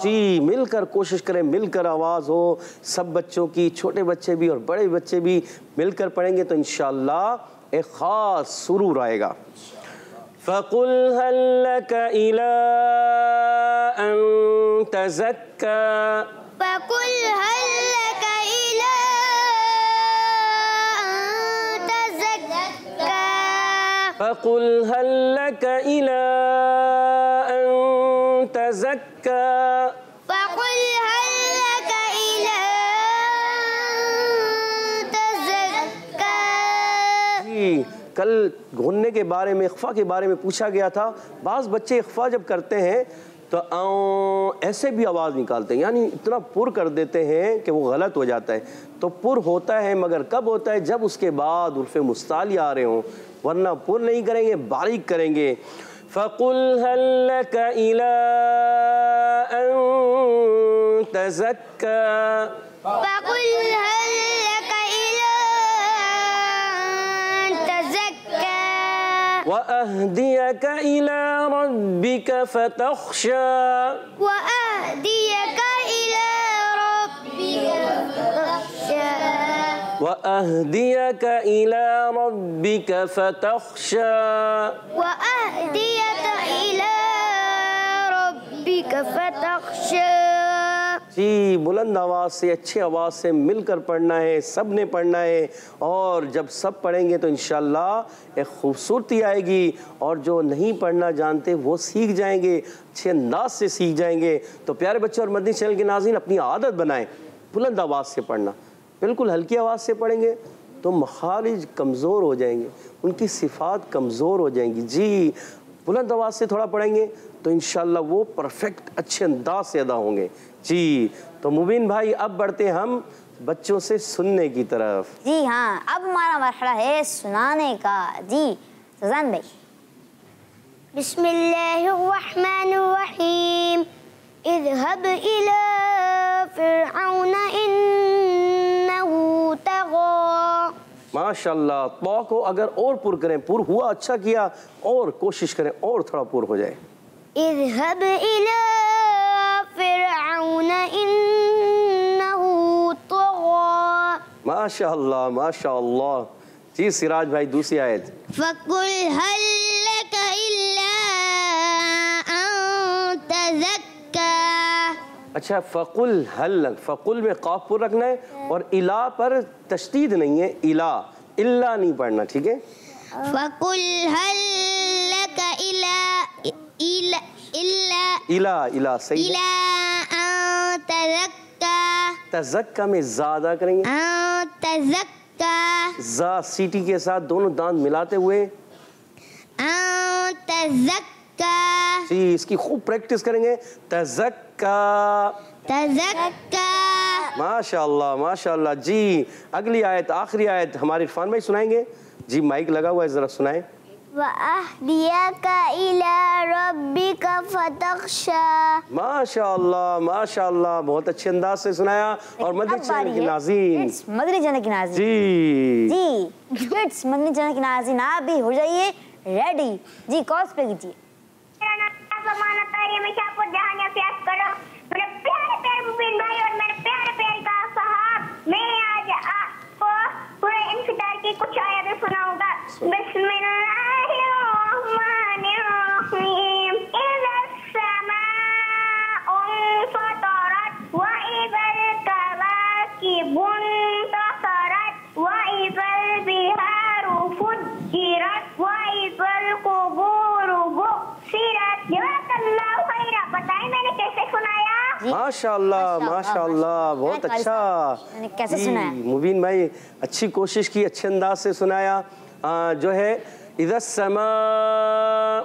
जी, मिलकर कोशिश करें, मिलकर आवाज़ हो सब बच्चों की, छोटे बच्चे भी और बड़े बच्चे भी मिलकर पढ़ेंगे तो इंशाअल्लाह एक ख़ास सुरूर आएगा। फ़क़ुल हल लक इला अन तज़क्का। फ़क़ुल हल लक इला अन तज़क्का। फ़क़ुल हल लक इला अन तज़क्का। फ़क़ुल हल लक इला अन तज़क्का। जी, कल घुनने के बारे में, इख्फा के बारे में पूछा गया था। बाज़ बच्चे इख्फा जब करते हैं तो ऐसे भी आवाज़ निकालते हैं, यानी इतना पुर कर देते हैं कि वो गलत हो जाता है। तो पुर होता है मगर कब होता है? जब उसके बाद उर्फ़े मुस्ताली आ रहे हों, वरना पुर नहीं करेंगे, बारीक करेंगे। फ़क़ुल हल लक इला अन तज़क्का। फ़क़ुल हल लक इला अन तज़क्का। वअहदियक इला रब्बिक फ़तख़्शा। वअहदियक इला रब्बिक फ़तख़्शा। वअहदियक इला रब्बिक फ़तख़्शा। वअहदियक इला रब्बिक फ़तख़्शा। जी, बुलंद आवाज़ से, अच्छी आवाज़ से मिलकर पढ़ना है, सब ने पढ़ना है। और जब सब पढ़ेंगे तो इंशाअल्लाह एक खूबसूरती आएगी, और जो नहीं पढ़ना जानते वो सीख जाएंगे, अच्छे अंदाज से सीख जाएंगे। तो प्यारे बच्चों और मदनी चैनल के नाज़रीन, अपनी आदत बनाएं बुलंद आवाज़ से पढ़ना। बिल्कुल हल्की आवाज़ से पढ़ेंगे तो मखारिज कमज़ोर हो जाएंगे, उनकी सिफ़ात कमज़ोर हो जाएंगी। जी, बुलंद आवाज़ से थोड़ा पढ़ेंगे तो इंशाअल्लाह वो परफेक्ट अच्छे अंदाज से अदा होंगे। जी, तो मुबीन भाई, अब बढ़ते हम बच्चों से सुनने की तरफ। जी हाँ, अब हमारा मरहला है सुनाने का। जी सुजान भाई। बिस्मिल्लाहिर्रहमानिर्रहीम। इज़हब इला फ़िरऔन इन्नहु तग़ा। माशाअल्लाह, तौ को अगर और पुर करें, पुर हुआ, अच्छा किया, और कोशिश करें और थोड़ा पुर हो जाए। इज़हब इला फ़िरऔन इन्नहु तग़ा। माशाअल्लाह, माशाअल्लाह। जी सिराज भाई, दूसरी आयत। फ़क़ुल हल लक इला अन तज़क्का। अच्छा, फ़क़ुल हल लक, फ़क़ुल में क़ाफ़ पुर रखना है और इला पर तशदीद नहीं है, इला, इल्ला नहीं पढ़ना, ठीक है? फ़क़ुल हल लक इला इला इला इला, इला सही है। इला अन तज़क्का। तज़क्का में ज़्यादा करेंगे, अन तज़क्का। ज़ा सीटी के साथ दोनों दांत मिलाते हुए। अन तज़क्का। जी, इसकी खूब प्रैक्टिस करेंगे। तज़क्का, तज़क्का। माशाअल्लाह, माशाअल्लाह। जी, अगली आयत, आखिरी आयत हमारे इरफान भाई सुनाएंगे। जी, माइक लगा हुआ है, ज़रा सुनाएं। वअहदियक इला रब्बिक फ़तख़्शा। माशाअल्लाह, माशाअल्लाह, बहुत अच्छे अंदाज से सुनाया। और मदनी चैनल की नाज़रीन, मदनी चैनल की नाज़रीन, जी जी किड्स मदनी चैनल की नाज़रीन, आप भी हो जाइए रेडी। जी कॉल्स पे कीजिए। मेरा नाम ज़माना तारी, हमेशा आपको जहां या प्यार करो मेरे प्यारे प्यारे मुबीन भाई और मेरे प्यारे प्यारे का साहब। मैं आज आपको पूरे इंफितार की कुछ आयतें सुनाऊंगा। बिस्मिल्लाहिर्रहमानिर्रहीम इज़्ज़माउ फ़तरत व इज़ल कवाकिबु इंतसरत व इज़ल बिहारु फुज्जिरत व इज़ल कुबूरु बुसिरत। जज़ाकल्लाहु खैरा। बताएं मैंने कैसे सुनाया? माशाअल्लाह माशाअल्लाह, बहुत अच्छा। कैसे सुनाया? मुबीन भाई अच्छी कोशिश की, अच्छे अंदाज से सुनाया। जो है इज़्ज़माउ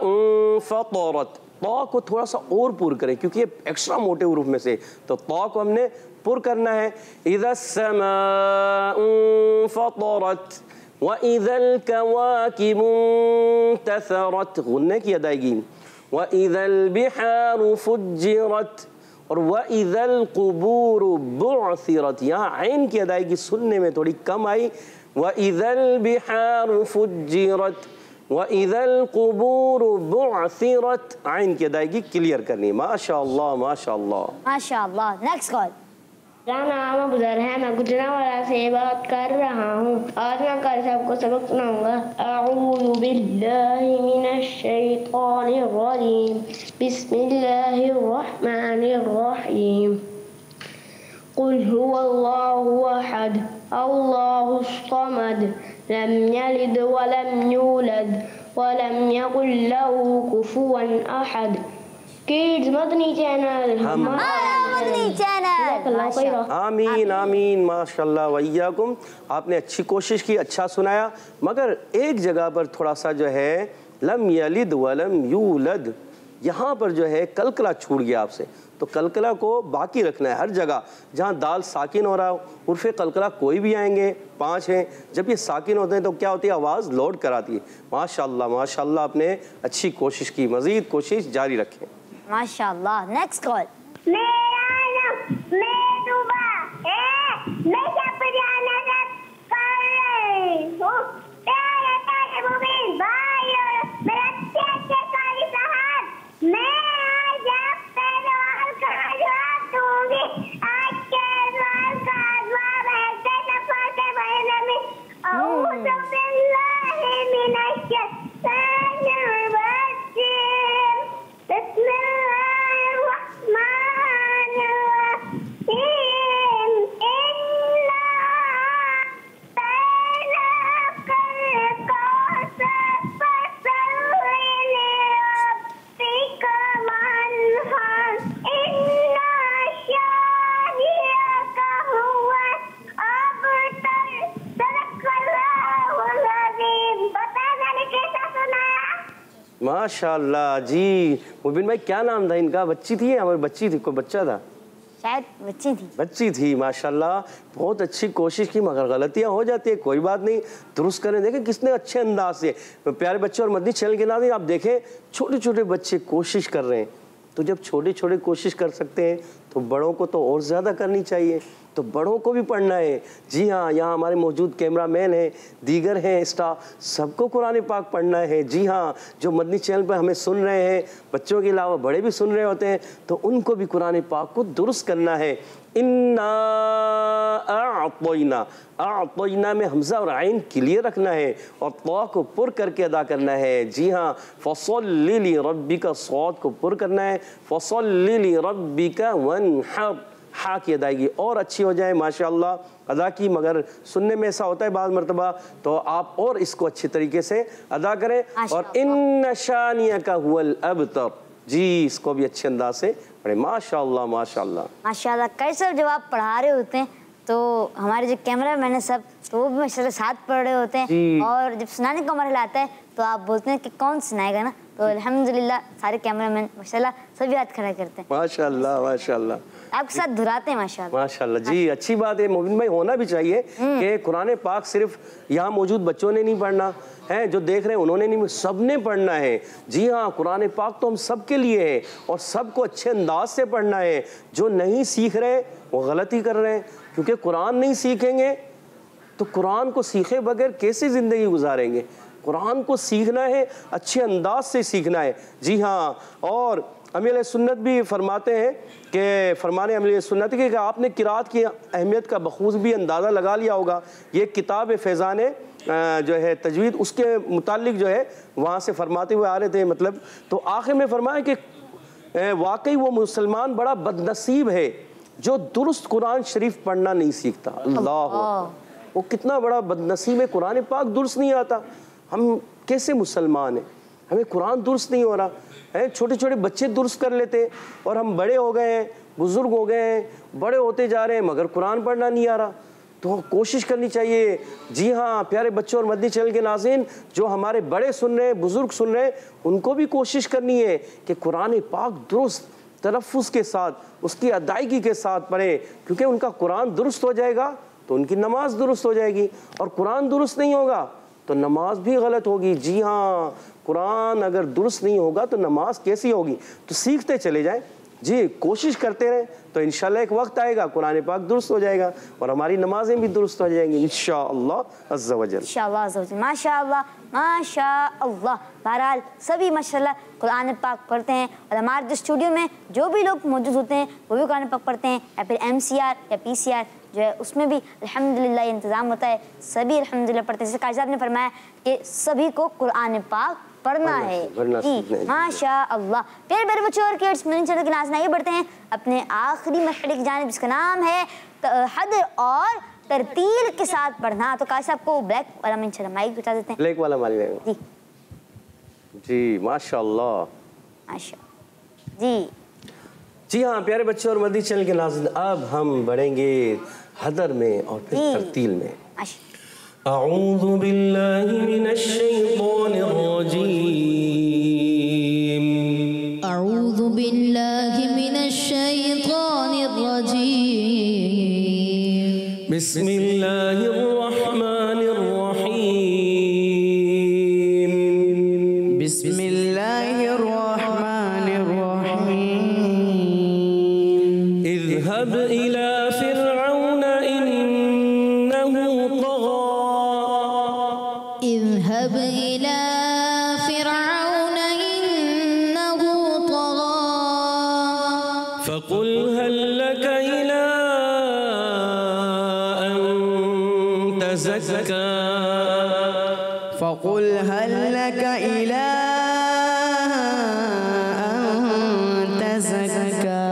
फ़तरत, तौ को थोड़ा सा और पुर करें क्योंकि ये एक्स्ट्रा मोटे हुरूफ में से, तो तौ को हमने पुर करना है। इज़्ज़माउ फ़तरत व इज़ल कवाकिबु इंतसरत, गुन्ने की अदायगी। व इज़ल बिहारु फुज्जिरत और व इज़ल कुबूरु बुअसिरत, यहाँ ऐन की अदायगी सुनने में थोड़ी कम आई। व इज़ल बिहारु फुज्जिरत व इज़ल कुबूरु बुअसिरत, ऐन की अदायगी क्लियर करनी। माशाअल्लाह माशाअल्लाह माशाअल्लाह। Next call. मेरा नाम अबूजर है, मैं गुजरांवाला से बात कर रहा हूँ। आज मैं कल सबको सबक सुनाऊंगा। अऊज़ु बिल्लाहि मिनश शैतानिर रजीम, बिस्मिल्लाहिर रहमानिर रहीम। कुल हुवल्लाहु अहद, अल्लाहुस समद, लम यलिद व लम यूलद व लम यकुल लहू कुफुवन अहद। Kids Madani channel, Madani channel. आमीन आमीन, माशाअल्लाह वइयाकुम। आपने अच्छी कोशिश की, अच्छा सुनाया, मगर एक जगह पर थोड़ा सा जो है लम यलिद वलम यूलद, यहाँ पर जो है कलकला छूट गया आपसे। तो कलकला को बाकी रखना है हर जगह। जहाँ दाल साकिन हो रहा हो, उर्फ़े कलकला कोई भी आएंगे, 5 हैं, जब ये साकिन होते हैं तो क्या होती है, आवाज़ लोड कराती है। माशाअल्लाह माशाअल्लाह, आपने अच्छी कोशिश की, मज़ीद कोशिश जारी रखें। माशाअल्लाह। Next call. मेरा नाम मेहबूबा है, मैं सब जाना कर रही हूँ। प्यारे प्यारे मुबीन भाई और मेरे अच्छे अच्छे कारी साहब, मैं आज आपसे सवाल का जवाब दूंगी। आज के सवाल का जवाब है सफ़ा से पढ़ने में अऊज़ु बिल्लाहि मिनश शैतानिर रजीम, बिस्मिल्लाहिर रहमानिर रहीम। इन्ना अतैनाकल कौसर फसल्लि लिरब्बिका वन्हर, इन्ना शानिअका हुवल अबतर। सदक़ल्लाहुल अज़ीम। बताया मैंने कैसा सुनाया? माशाअल्लाह जी। मुबीन भाई क्या नाम था इनका? बच्ची थी या हमारी बच्ची थी? कोई बच्चा था? शायद बच्ची थी। बच्ची थी। माशाअल्लाह बहुत अच्छी कोशिश की, मगर गलतियां हो जाती है, कोई बात नहीं, दुरुस्त करें। देखें किसने अच्छे अंदाज से, प्यारे बच्चे और मदनी चैनल के नाज़रीन आप देखें छोटे छोटे बच्चे कोशिश कर रहे हैं। तो जब छोटे छोटे कोशिश कर सकते हैं तो बड़ों को तो और ज़्यादा करनी चाहिए। तो बड़ों को भी पढ़ना है। जी हाँ, यहाँ हमारे मौजूद कैमरामैन हैं, दीगर हैं स्टाफ, सबको कुरान पाक पढ़ना है। जी हाँ, जो मदनी चैनल पर हमें सुन रहे हैं, बच्चों के अलावा बड़े भी सुन रहे होते हैं, तो उनको भी कुरान पाक को दुरुस्त करना है। इन्ना अअतैना, अअतैना में हमज़ा और आइन क्लियर रखना है और तौ को पुर करके अदा करना है। जी हाँ, फसल्लि लिरब्बिका, सौद को पुर करना है, फसल्लि लिरब्बिका वन्हर, हा की अदायगी और अच्छी हो जाए माशाअल्लाह अदा की। मगर सुनने में ऐसा होता है बाद मरतबा, तो आप और इसको अच्छी तरीके से अदा करें। और इन्ना शानिअका हुवल अबतर, जी इसको भी अच्छे अंदाज से पढ़े। माशाअल्लाह माशाअल्लाह माशाअल्लाह। कैसे जब आप पढ़ा रहे होते हैं तो हमारे जो कैमरा मैन है सब, तो वो भी माशाअल्लाह साथ पढ़ रहे होते हैं। और जब सुनाने का मरहला आता है तो आप बोलते हैं कि कौन सुनाएगा ना, तो अल्हम्दुलिल्लाह सारे कैमरामैन माशाअल्लाह सभी हाथ खड़ा करते हैं। माशाअल्लाह माशाअल्लाह, आपके साथ धुराते हैं माशाअल्लाह। माशाअल्लाह जी, अच्छी बात है। मोमिन भाई होना भी चाहिए कि कुरान पाक सिर्फ यहाँ मौजूद बच्चों ने नहीं पढ़ना है, जो देख रहे हैं उन्होंने नहीं, सबने पढ़ना है। जी हाँ, कुरान पाक तो हम सब के लिए है और सबको अच्छे अंदाज से पढ़ना है। जो नहीं सीख रहे वो गलती कर रहे हैं, क्योंकि कुरान नहीं सीखेंगे तो कुरान को सीखे बगैर कैसे ज़िंदगी गुजारेंगे। कुरान को सीखना है, अच्छे अंदाज से सीखना है। जी हाँ, और अमीर सुन्नत भी फरमाते हैं कि फरमाने अमीर सुन्नत कि आपने किरात की अहमियत का बखूबी अंदाज़ा लगा लिया होगा। ये किताब फ़ैज़ान जो है तजवीद उसके मुतालिक जो है वहाँ से फरमाते हुए आ रहे थे। मतलब तो आखिर में फरमाया कि वाकई वो मुसलमान बड़ा बदनसीब है जो दुरुस्त कुरान शरीफ पढ़ना नहीं सीखता। अल्लाह, वो कितना बड़ा बदनसीब है, कुरान पाक दुरुस्त नहीं आता। हम कैसे मुसलमान हैं, हमें कुरान दुरुस्त नहीं हो रहा है। छोटे छोटे बच्चे दुरुस्त कर लेते और हम बड़े हो गए हैं, बुज़ुर्ग हो गए हैं, बड़े होते जा रहे हैं मगर कुरान पढ़ना नहीं आ रहा। तो कोशिश करनी चाहिए। जी हाँ प्यारे बच्चों और मदनी चैनल के नाज़रीन, जो हमारे बड़े सुन रहे हैं, बुज़ुर्ग सुन रहे हैं, उनको भी कोशिश करनी है कि कुरान पाक दुरुस्त तलफ़्फ़ुज़ के साथ उसकी अदायगी के साथ पढ़ें, क्योंकि उनका कुरान दुरुस्त हो जाएगा तो उनकी नमाज दुरुस्त हो जाएगी, और कुरान दुरुस्त नहीं होगा तो नमाज भी गलत होगी। जी हाँ, कुरान अगर दुरुस्त नहीं होगा तो नमाज कैसी होगी। तो सीखते चले जाएं जी, कोशिश करते रहें तो इंशाल्लाह एक वक्त आएगा कुरान पाक दुरुस्त हो जाएगा और हमारी नमाजें भी दुरुस्त हो जाएंगी इंशाअल्लाह अज़्ज़ा वजल। इंशाअल्लाह अज़्ज़ा वजल, माशाअल्लाह माशाअल्लाह। बहरहाल सभी माशाअल्लाह कुरान पाक पढ़ते हैं, और हमारे जो स्टूडियो में जो भी लोग मौजूद होते हैं वो भी कुरान पाक पढ़ते हैं, या फिर MCR या PCR जो है उसमें भी अल्हम्दुलिल्लाह इंतज़ाम होता है, सभी अल्हम्दुलिल्लाह पढ़ते हैं। जैसे काजी साहब ने फरमाया कि सभी को कुरान पाक पढ़ना है जी, माशाअल्लाह। प्यारे प्यारे बच्चों और किड्स, मदनी चैनल के नाज़रीन, आइए बढ़ते हैं अपने आखिरी मरहले की जानिब, जिसका नाम है हद और तरतील के साथ पढ़ना। तो काजी साहब को ब्लैक वाला माइक बता देते हैं। ब्लैक वाला माइक जी जी, माशाअल्लाह जी जी हाँ प्यारे बच्चों और मदनी चैनल के नाज़रीन, अब हम बढ़ेंगे हदर में और फिर तरतील में। अऊज़ु बिल्लाहि मिनश शैतानिर रजीम, अऊज़ु बिल्लाहि मिनश शैतानिर रजीम, बिस्मिल्लाहिर रहमानिर रहीम, बिस्मिल्लाहिर रहमानिर रहीम। इज़हब इला फ़िरऔन इन्नहु तग़ा, इज़हब इला फ़िरऔन इन्नहु तग़ा, फ़क़ुल हल लक इला अन तज़क्का, फ़क़ुल हल लक इला अन तज़क्का,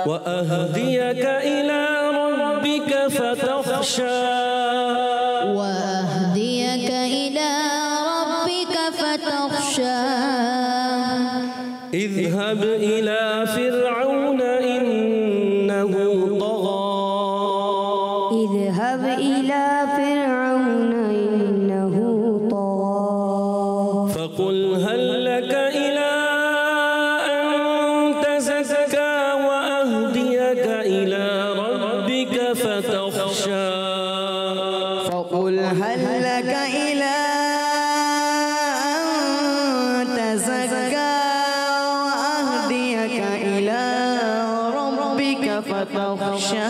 व अहदियक इला रब्बिक फ़तख़शा, व अहदियक इला रब्बिक फ़तख़शा, इज़हब इला फ़िरऔन इन्नहु तग़ा, इज़हब इला फ़िरऔन इन्नहु तग़ा, फ़क़ुल हल लक इला अन तज़क्का, व अहदियक इला रब्बिक फ़तख़शा, फ़क़ुल हल लक इला अन तज़क्का, व अहदियक इला रब्बिक फ़तख़शा।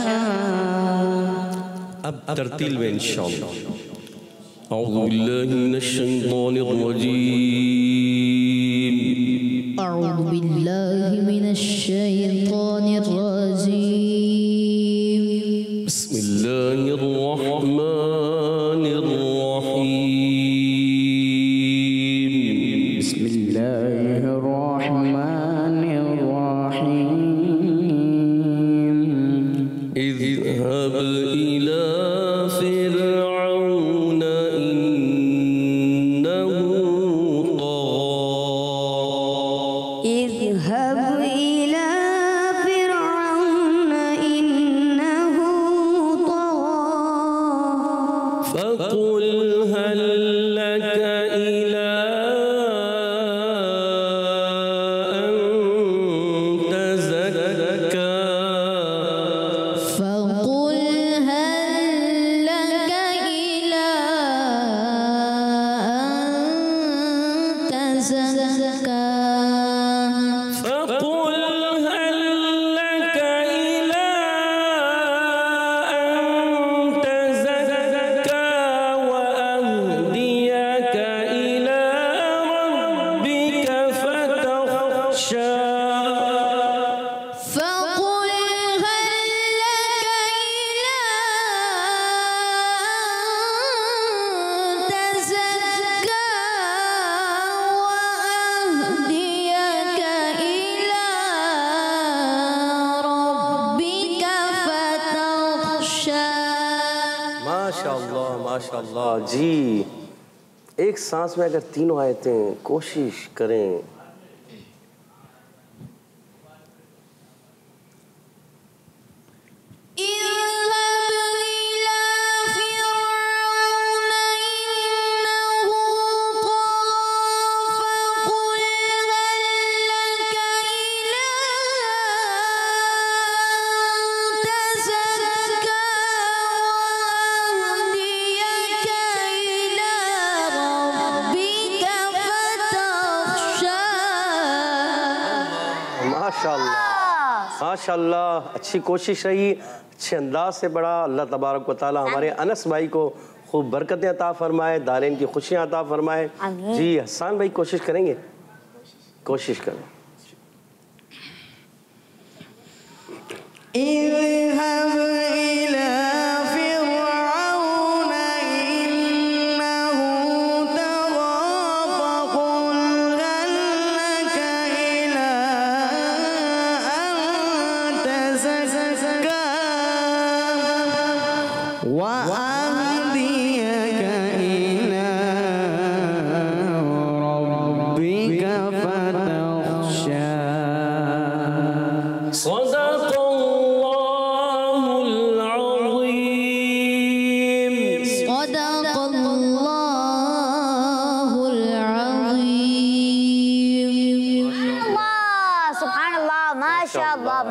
अब तरतील में इंशाअल्लाह। अऊज़ु बिल्लाहि मिनश शैतानिर रजीम, अऊज़ु बिल्लाहि मिनश शैतानिर रजीम, बिस्मिल्लाहिर रहमानिर रहीम, बिस्मिल्लाहिर रहमानिर रहीम। इज़हब इला फ़िरऔन इन्नहु तग़ा, इज़हब इला फ़िरऔन माशाअल्लाह माशाअल्लाह जी। एक सांस में अगर तीनों आयतें कोशिश करें। माशाअल्लाह अच्छी कोशिश रही, अच्छे अंदाज से पढ़ा। अल्लाह तबारक व तआला हमारे अनस भाई को खूब बरकतें अता फरमाए, दारेन की खुशियाँ अता फरमाए। जी हसन भाई कोशिश करेंगे, कोशिश करें।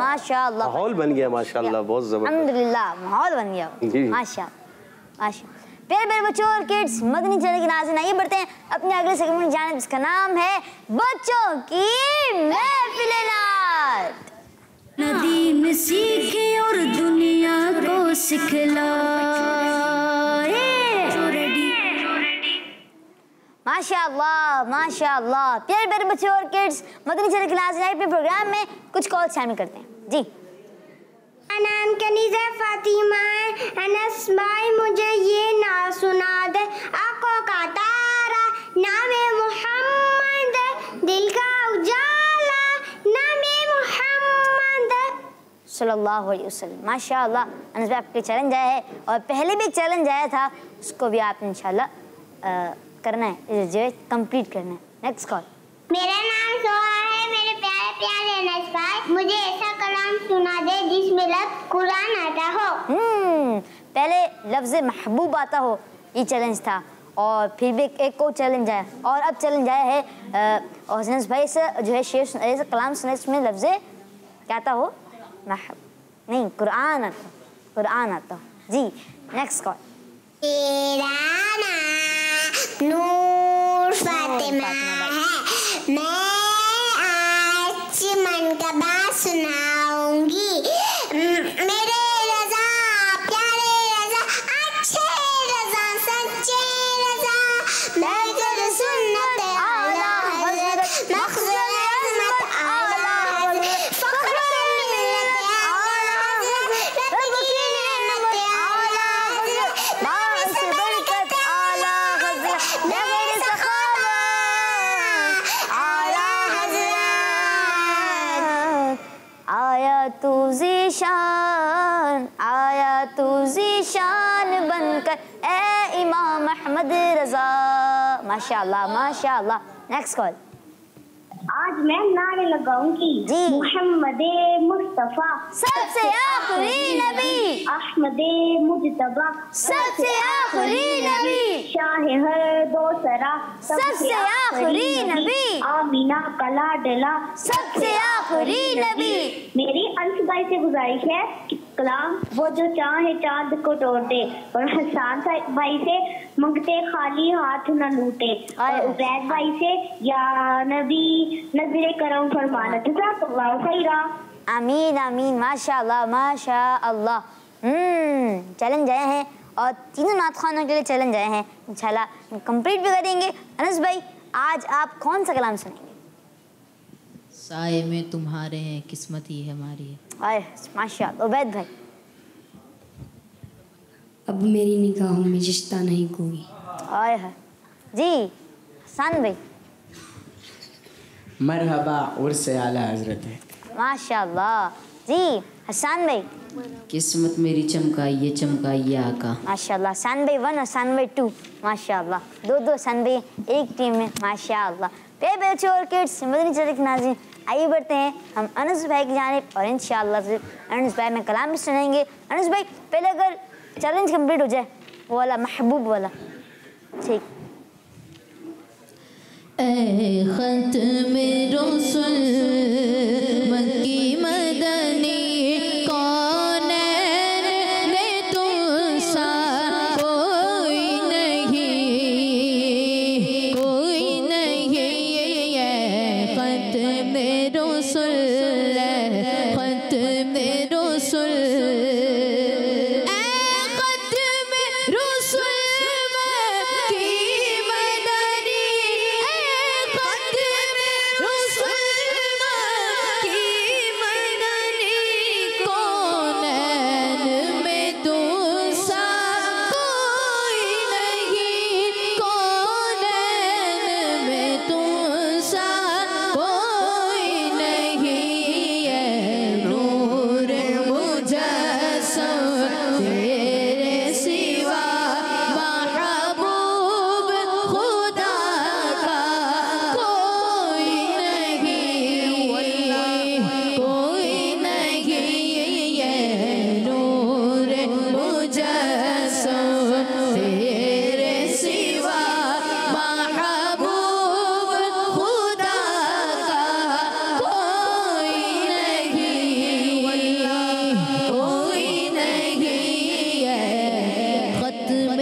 माशाअल्लाह माहौल बन गया माशाअल्लाह, बहुत जबरदस्त। अल्हम्दुलिल्लाह माहौल बन गया माशाअल्लाह माशाअल्लाह। प्यारे बच्चों और किड्स, मदनी चैनल के नाज़रीन आइए बढ़ते हैं अपने अगले सेगमेंट में जाने, जिसका नाम है बच्चों की महफिल-ए-नात। नदीम सीखे और दुनिया को सिखलाए। माशाअल्लाह माशाअल्लाह। प्यारे प्यारे बच्चों और किड्स, मदनी चैनल के नाज़रीन आइए अपने प्रोग्राम में कुछ कॉल शामिल करते हैं। जी नाम कनीज़ा फातिमा है। अनस भाई मुझे ये ना सुना दे, आंखों का तारा नामे मोहम्मद, दिल का उजाला नामे मोहम्मद सल्लल्लाहु अलैहि वसल्लम। माशाअल्लाह अनस भाई आपके चैलेंज आया है और पहले भी एक चैलेंज आया था, उसको भी आपने इंशाल्लाह करना है, जो कंप्लीट करना है। Next call. मेरा नाम सोहा है। मेरे प्यारे प्यारे अनस भाई मुझे ऐसा कलाम सुना दे जिसमें लफ्ज़ कुरान आता हो। पहले लफ्ज़ महबूब आता हो, ये चैलेंज था। और फिर भी एक को चैलेंज आया और अब चैलेंज आया है और अनस भाई से जो है शेर ऐसा कलाम सुना इसमें लफ्ज़ क्या आता हो, नहीं कुरान आता, कुरान आता हो। जी नेक्स्ट कॉल। तेरा नाम नूर फातिमा है। मैं आज मन का बात सुनाऊंगी। मेरे रज़ा प्यारे रज़ा अच्छे रज़ा सच्चे रज़ा, मैं कर सुन्नत आला हज़रत मखज़ूल अज़मत आला हज़रत फ़ख्र मिल्लत आला हज़रत रब की नेमत आला हज़रत बास बरकत आला हज़रत नगर सखावा आला हज़रत। आया तू ज़ीशान, आया तू ज़ीशान बनकर ए इमाम अहमद रज़ा। माशाअल्लाह माशाअल्लाह। Next call. आज मैं नारे लगाऊंगी मुहम्मदे मुस्तफा सबसे आखिरी नबी, अहमदे मुजतबा सबसे आखिरी नबी, शाह हर दो सरा सबसे आखिरी नबी, आमीना कला डला सबसे आखिरी नबी। मेरी अंश भाई से गुजारिश है कि कलाम वो जो चाहे चांद को तोड़ दे, और हसान भाई से मंगते खाली हाथ न लूटे, और उबैद भाई से या नबी नजरे करम फरमाना। जज़ाकल्लाहु खैरा। आमीन आमीन। माशाअल्लाह माशाअल्लाह। चैलेंज आए हैं और तीनों नात खानों के लिए चैलेंज आए हैं, इंशाल्लाह कंप्लीट भी करेंगे। अनस भाई आज आप कौन सा कलाम सुनेंगे? साए में तुम्हारे हैं किस्मत ही हमारी है। आए माशाअल्लाह। उबैद भाई। अब मेरी निगाहों में रिश्ता नहीं कोई। आए है जी। हसन भाई। मरहबा उर्स आला हजरत है। माशाअल्लाह जी। हसन भाई। किस्मत मेरी चमकाइए आका। माशाल्लाह। सन भाई 1 और सन भाई 2 माशाल्लाह। दो सन भाई एक टीम में माशाल्लाह। प्यारे बच्चों और किड्स, मदनी चैनल के नाज़रीन, आइए बढ़ते हैं हम अनस भाई की जानिब और इंशाअल्लाह से अनस भाई में कलाम भी सुनाएंगे। अनस भाई पहले अगर चैलेंज कंप्लीट हो जाए वो वाला महबूब वाला, ठीक। ऐ ख़त्म रसूल मक्की मदनी कौनैन में तुमसा कोई नहीं ऐ ख़त्म रसूल ख़त्म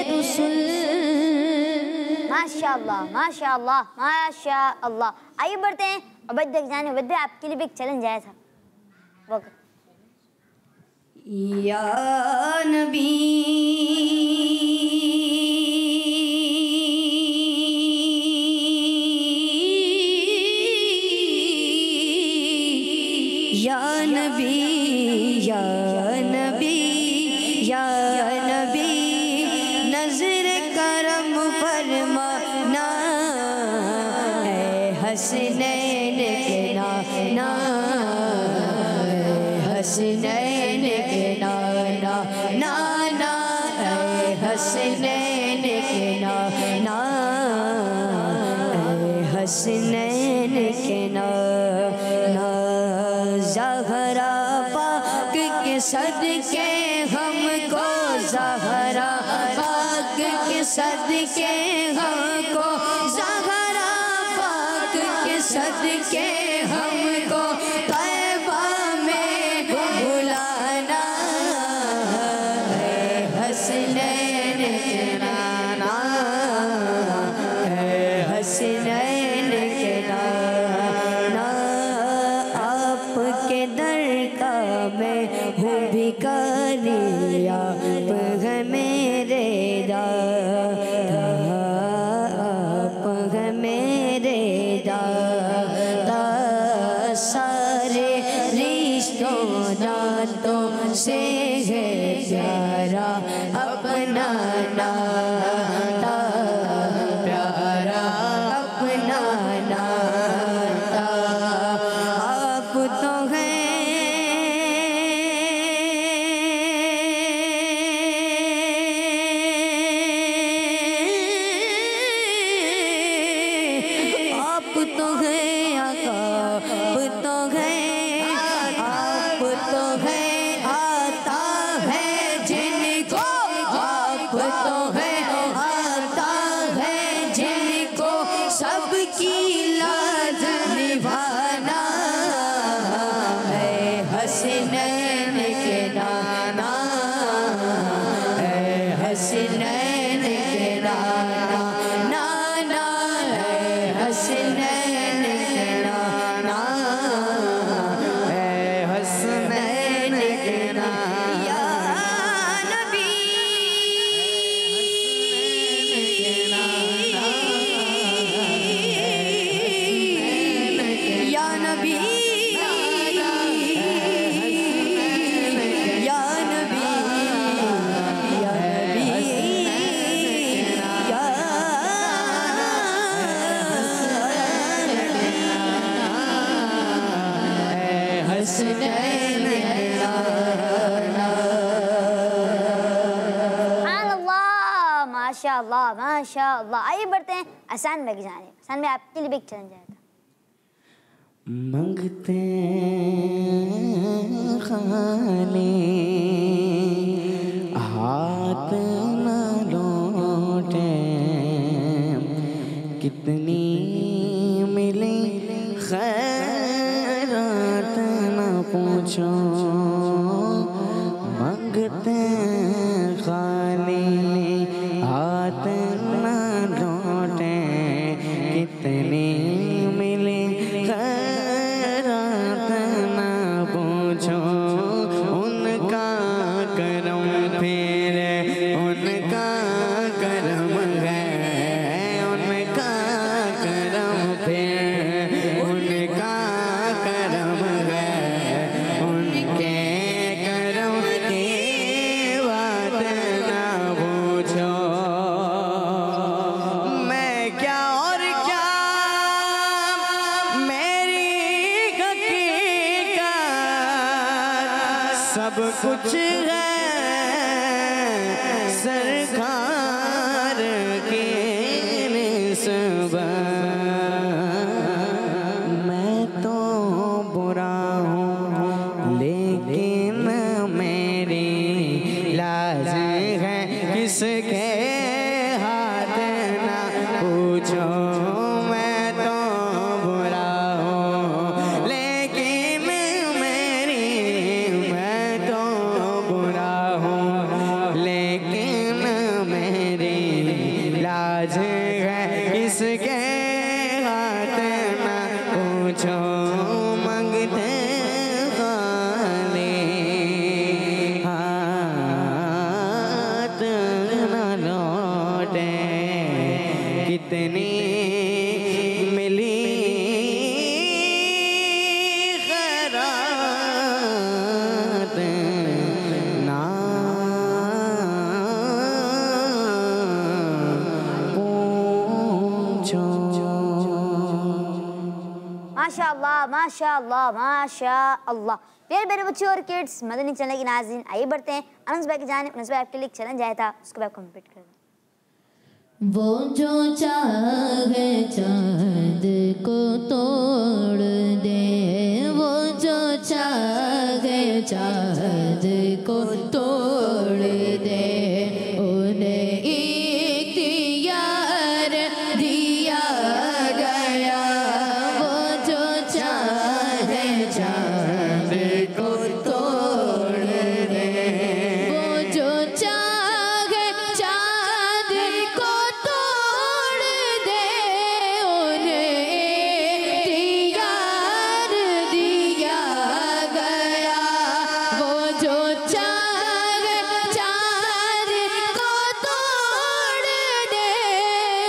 रसूल माशाअल्लाह माशाअल्लाह। आइए बढ़ते हैं अबद तक जाने। अबद भाई आपके लिए भी एक चैलेंज आया था। या नबी या नबी या नबी या नबी नजर करम फरमाना हसनैन के नाना हसनैन के नाना नाना हसनैन के नाना हसनैन के नाना ज़हरा पाक के सदके हमको ज़हरा पाक के सदके हमको ज़हरा पाक के सदके हमको तैबा में बुलाना हसनैन के नाना हसनैन के नाना आपके दर का मैं हूँ भिखारी आप है मेरे दाता आप है मेरे दाता सारे रिश्तों नातों से है प्यारा अपना नाता प्यारा अपना नाता आप तो हैं आप तो हैं आका आप तो हैं आप तो हैं आता है जिनको आप तो हैं आता है जिनको सबकी लाज निभाना है हसनैन के नाना है हसनैन के नाना नाना है हसनैन के नाना है हसनैन के नाना या नबी या नबी या नबी या नबी या हसनैन माशाअल्लाह माशाअल्लाह। आइए बढ़ते हैं आसान भाई की जाने। आसान भाई आपके लिए भी एक चैलेंज आया था। मंगते खाली हाथ न लौटे, कितनी मिली खैरात न पूछो। मंगते खाली हाथ न लौटे, कितनी मिली खैरात न पूछो। उनका करम फिर उनका करम है, उनका करम फिर उनका करम है। उनके करम की बात न पूछो। मैं क्या और क्या मेरी हकीकत सब कुछ है सरकार की निस्बत। मैं तो बुरा हूँ लेकिन मेरी लाज है किसके हाथ ना पूछो। मैं तो बुरा हूँ लेकिन मैं तो बुरा हूँ लेकिन मेरी लाज है किसके हाथ ना पूछो। मंगते खाली हाथ न लौटे, कितनी मिली खैरात ना पूछो। माशाअल्लाह माशाअल्लाह माशाअल्लाह। प्यारे मेरे बच्चों और किड्स, मदनी चैनल के नाज़रीन, आइए बढ़ते हैं अनस भाई की जानिब। अनस भाई आपके लिए एक चैलेंज आया था, उसको आप कंप्लीट कर दें। वो जो चाहे चांद को तोड़ दे, वो जो चाहे चांद को तोड़ दे, उन्हें इख्तियार दिया गया। वो जो चाहे चांद को तोड़ दे, वो जो चाहे चांद को तोड़ दे, उन्हें इख्तियार दिया गया। वो जो चाहे चांद को तोड़ दे,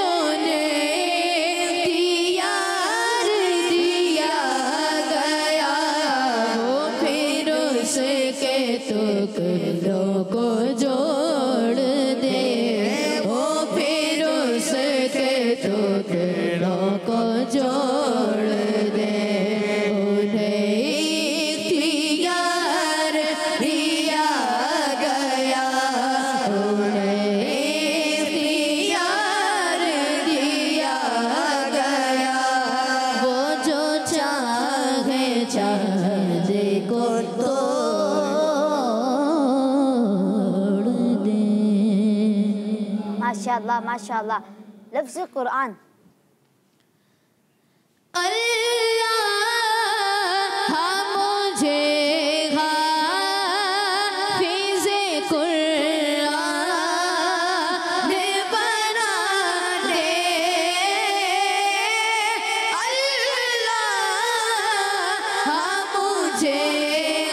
उन्हें इख्तियार दिया गया। वो फिर उसके टुकड़ों को जोड़ दे, वो फिर उसके टुकड़ों को जोड़ दे, उन्हें इख्तियार दिया गया। उन्हें इख्तियार दिया गया। वो जो चाहे चांद को तोड़ दे। माशाअल्लाह माशाअल्लाह। लफ्ज़ कुरान। अल्लाह मुझे हाफ़िज़े कुरान बना दे। अल्लाह मुझे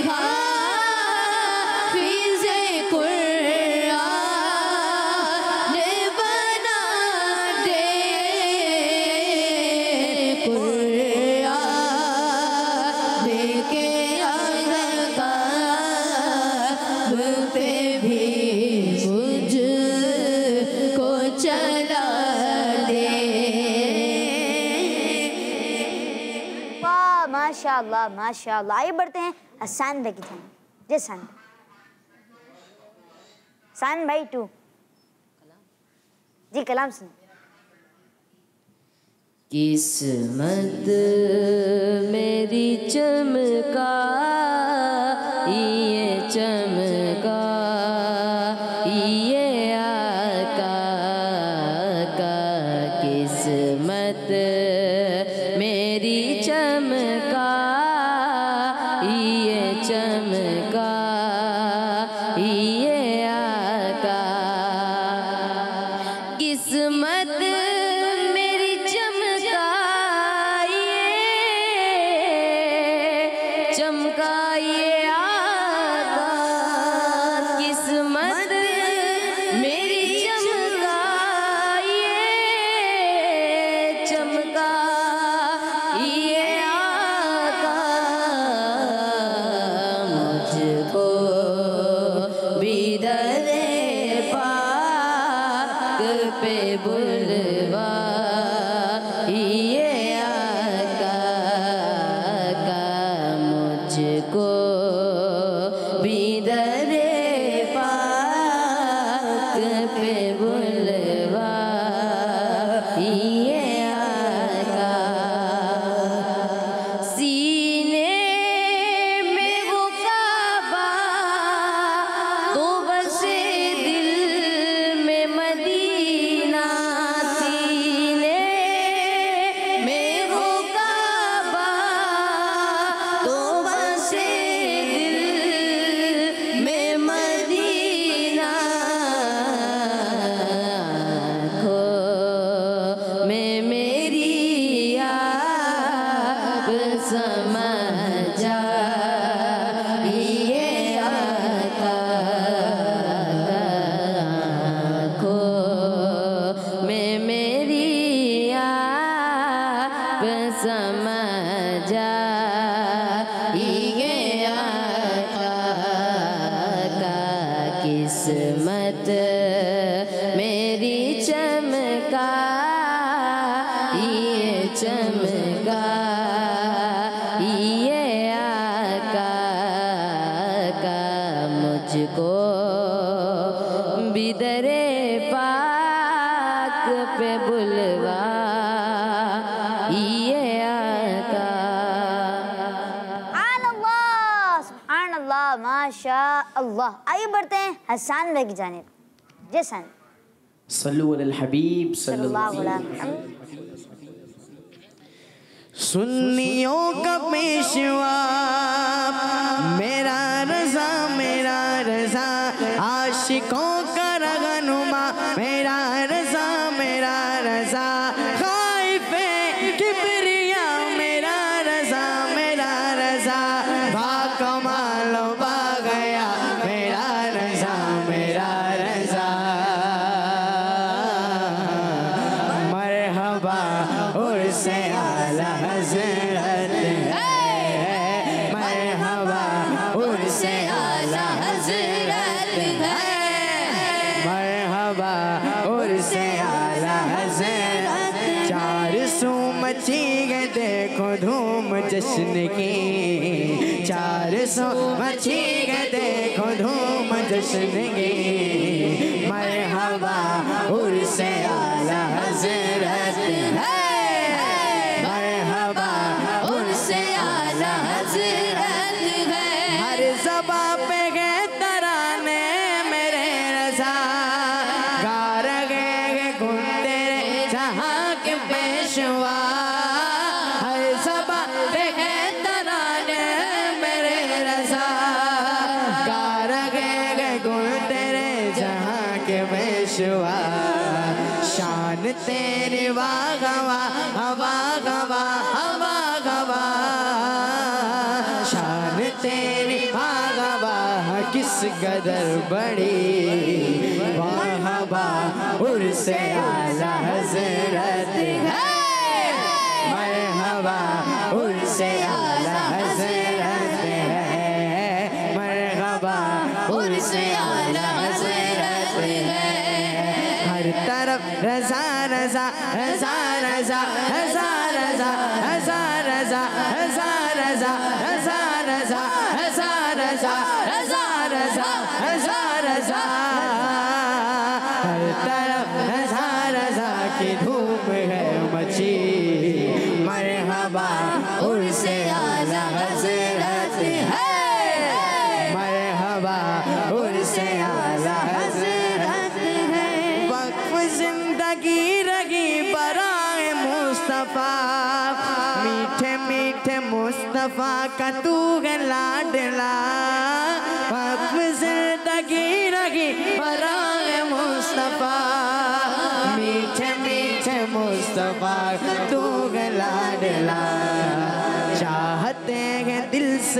हाफ़िज़े कुरान बना दे। कुरान के अहकाम पे भी मुझको चला दे। वाह माशाअल्लाह माशाअल्लाह। आइए बढ़ते हैं हसन भाई की जानिब। जी सन सन भाई 2। जी कलाम सुन। किस्मत मेरी चमका ये चमका ये आका का किस्मत मेरी चमका ये चमका ये आका किस्मत मेरी चमका ये आका किस्मत मेरी चमका ये आका मुझको भी दरे पाक पे बुलवा ये आका का मुझको भी दरे पाक पे बुलवा ये आका सीने में वो काबा तो बसे दिल में मदीना सीने में वो काबा तो बसे दिल में मदीना आँखों में मेरी आप समझा ये आका आँखों में मेरी आप समझा ये आका का किस्मत मेरी चमका ये चमका ये आका का मुझको बिदरे पाक पे बुलवा ये आका। सुभान अल्लाह माशा अल्लाह। आइए बढ़ते हैं हसन भाई की जानिब। जी हसन सल्लु अलल हबीब सल्लल्लाहु अलैहि वसल्लम। सुन्नियों का पेशवा मेरा रज़ा आशिकों का रहनुमा मेरा रज़ा खाइफे किबरिया मेरा रज़ा बा कमाल बा गया मेरा रज़ा मरहबा उर्से आला हज़रत है मरहबा उर्से आला हज़रत है मरहबा उर्से आला हज़रत। 400 मची गए देखो धूम जश्न की 400 मची गए देखो धूम जश्न की मरहबा उर्से आला हज़रत है मरहबा उर्से आला हज़रत है। हर ज़बां पे गए तराने मेरे रज़ा गा रहे गुन तेरे जहाँ के पेशवा हर ज़बां पे गए तराने मेरे रज़ा गा रहे गुन तेरे जहाँ के पेशवा शान तेरी वागवा हवा गवा हवा गवा शान तेरी वागवा किस कदर बड़ी वाहबा उर्से आला हज़रत है मरहबा उर्से आला हज़रत है मरहबा उर्से आला हज़रत है। हर तरफ रज़ा रज़ा रज़ा रज़ा रज़ा रज़ा रज़ा रज़ा रज़ा रज़ा रज़ा रज़ा रज़ा रज़ा रज़ा रज़ा रज़ा रज़ा हर तरफ रज़ा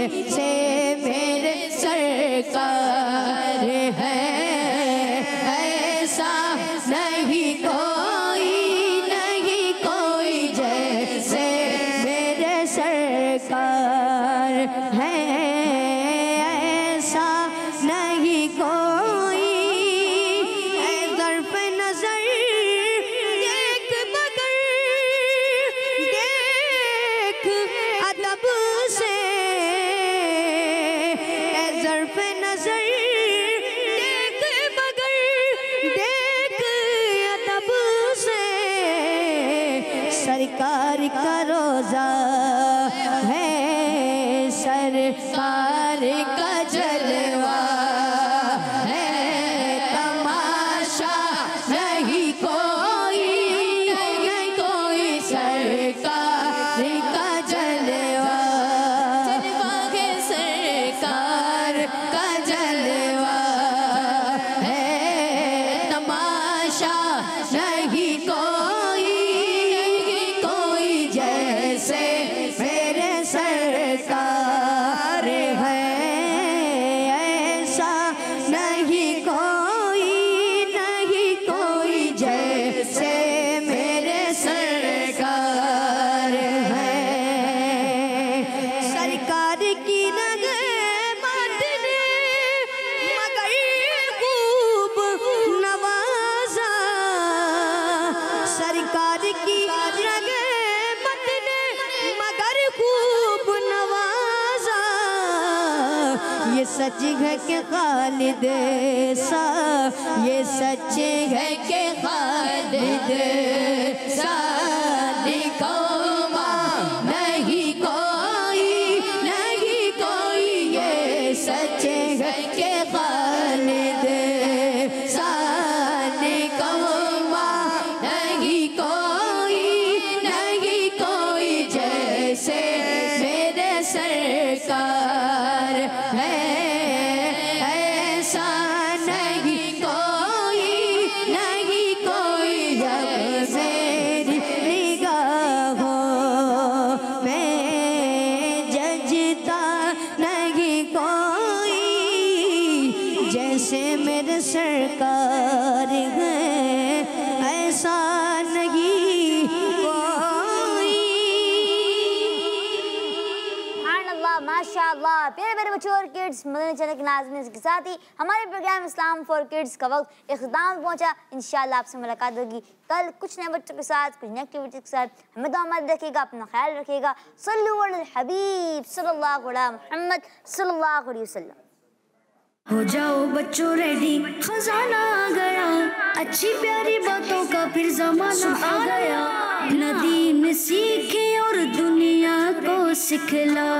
जैसे मेरे सरकार है, ऐसा नहीं कोई, नहीं कोई जैसे मेरे सरकार है, ऐसा नहीं कोई। ऐ ज़र्फ़ नज़र देख मगर देख अदब से, ऐ ज़र्फ़ नज़र देख मगर देख अदब से, सरकार का रोज़ा है, सरकार का जलवा है, तमाशा नहीं कोई, नहीं कोई सरकार का जलवा, जलवा है सरकार का जलवा है, तमाशा नहीं कोई, नहीं कोई जैसे मेरे सरकार है, ऐसा नहीं कोई, नहीं कोई जैसे मेरे सरकार है। सरकार की नगमत ने मगर खूब नवाजा, सरकार की नगमत ने मगर खूब नवाजा, ये सच है कि खालिद सा, ये सच है कि खालिद सा निकम्मा नहीं कोई, नहीं कोई, ये सच है कि खालिद सा निकम्मा नहीं कोई, नहीं कोई जैसे मेरे सरकार है, ऐसा नहीं कोई, नहीं कोई जब मेरी निगाहों में जजता नहीं कोई, जैसे मेरे सरकार है, ऐसा नहीं कोई। माशाअल्लाह। प्यारे मेरे बच्चों और किड्स, मदनी चैनल के नाज़रीन के साथ ही हमारे प्रोग्राम इस्लाम फॉर किड्स का वक्त इख्तिताम पहुंचा। इंशाअल्लाह आपसे मुलाकात होगी कल कुछ नए बच्चों के साथ, कुछ नई एक्टिविटी के साथ। हमें दुआ में रखिएगा, अपना ख्याल रखिएगा। सल्लु अलल हबीब सल्लल्लाहु अलैहि मुहम्मद सल्लल्लाहु अलैहि वसल्लम। हो जाओ बच्चों रेडी, खजाना आ गया, अच्छी प्यारी बातों का फिर जमाना आ गया। न दीन सीखे और दुनिया को सिखला।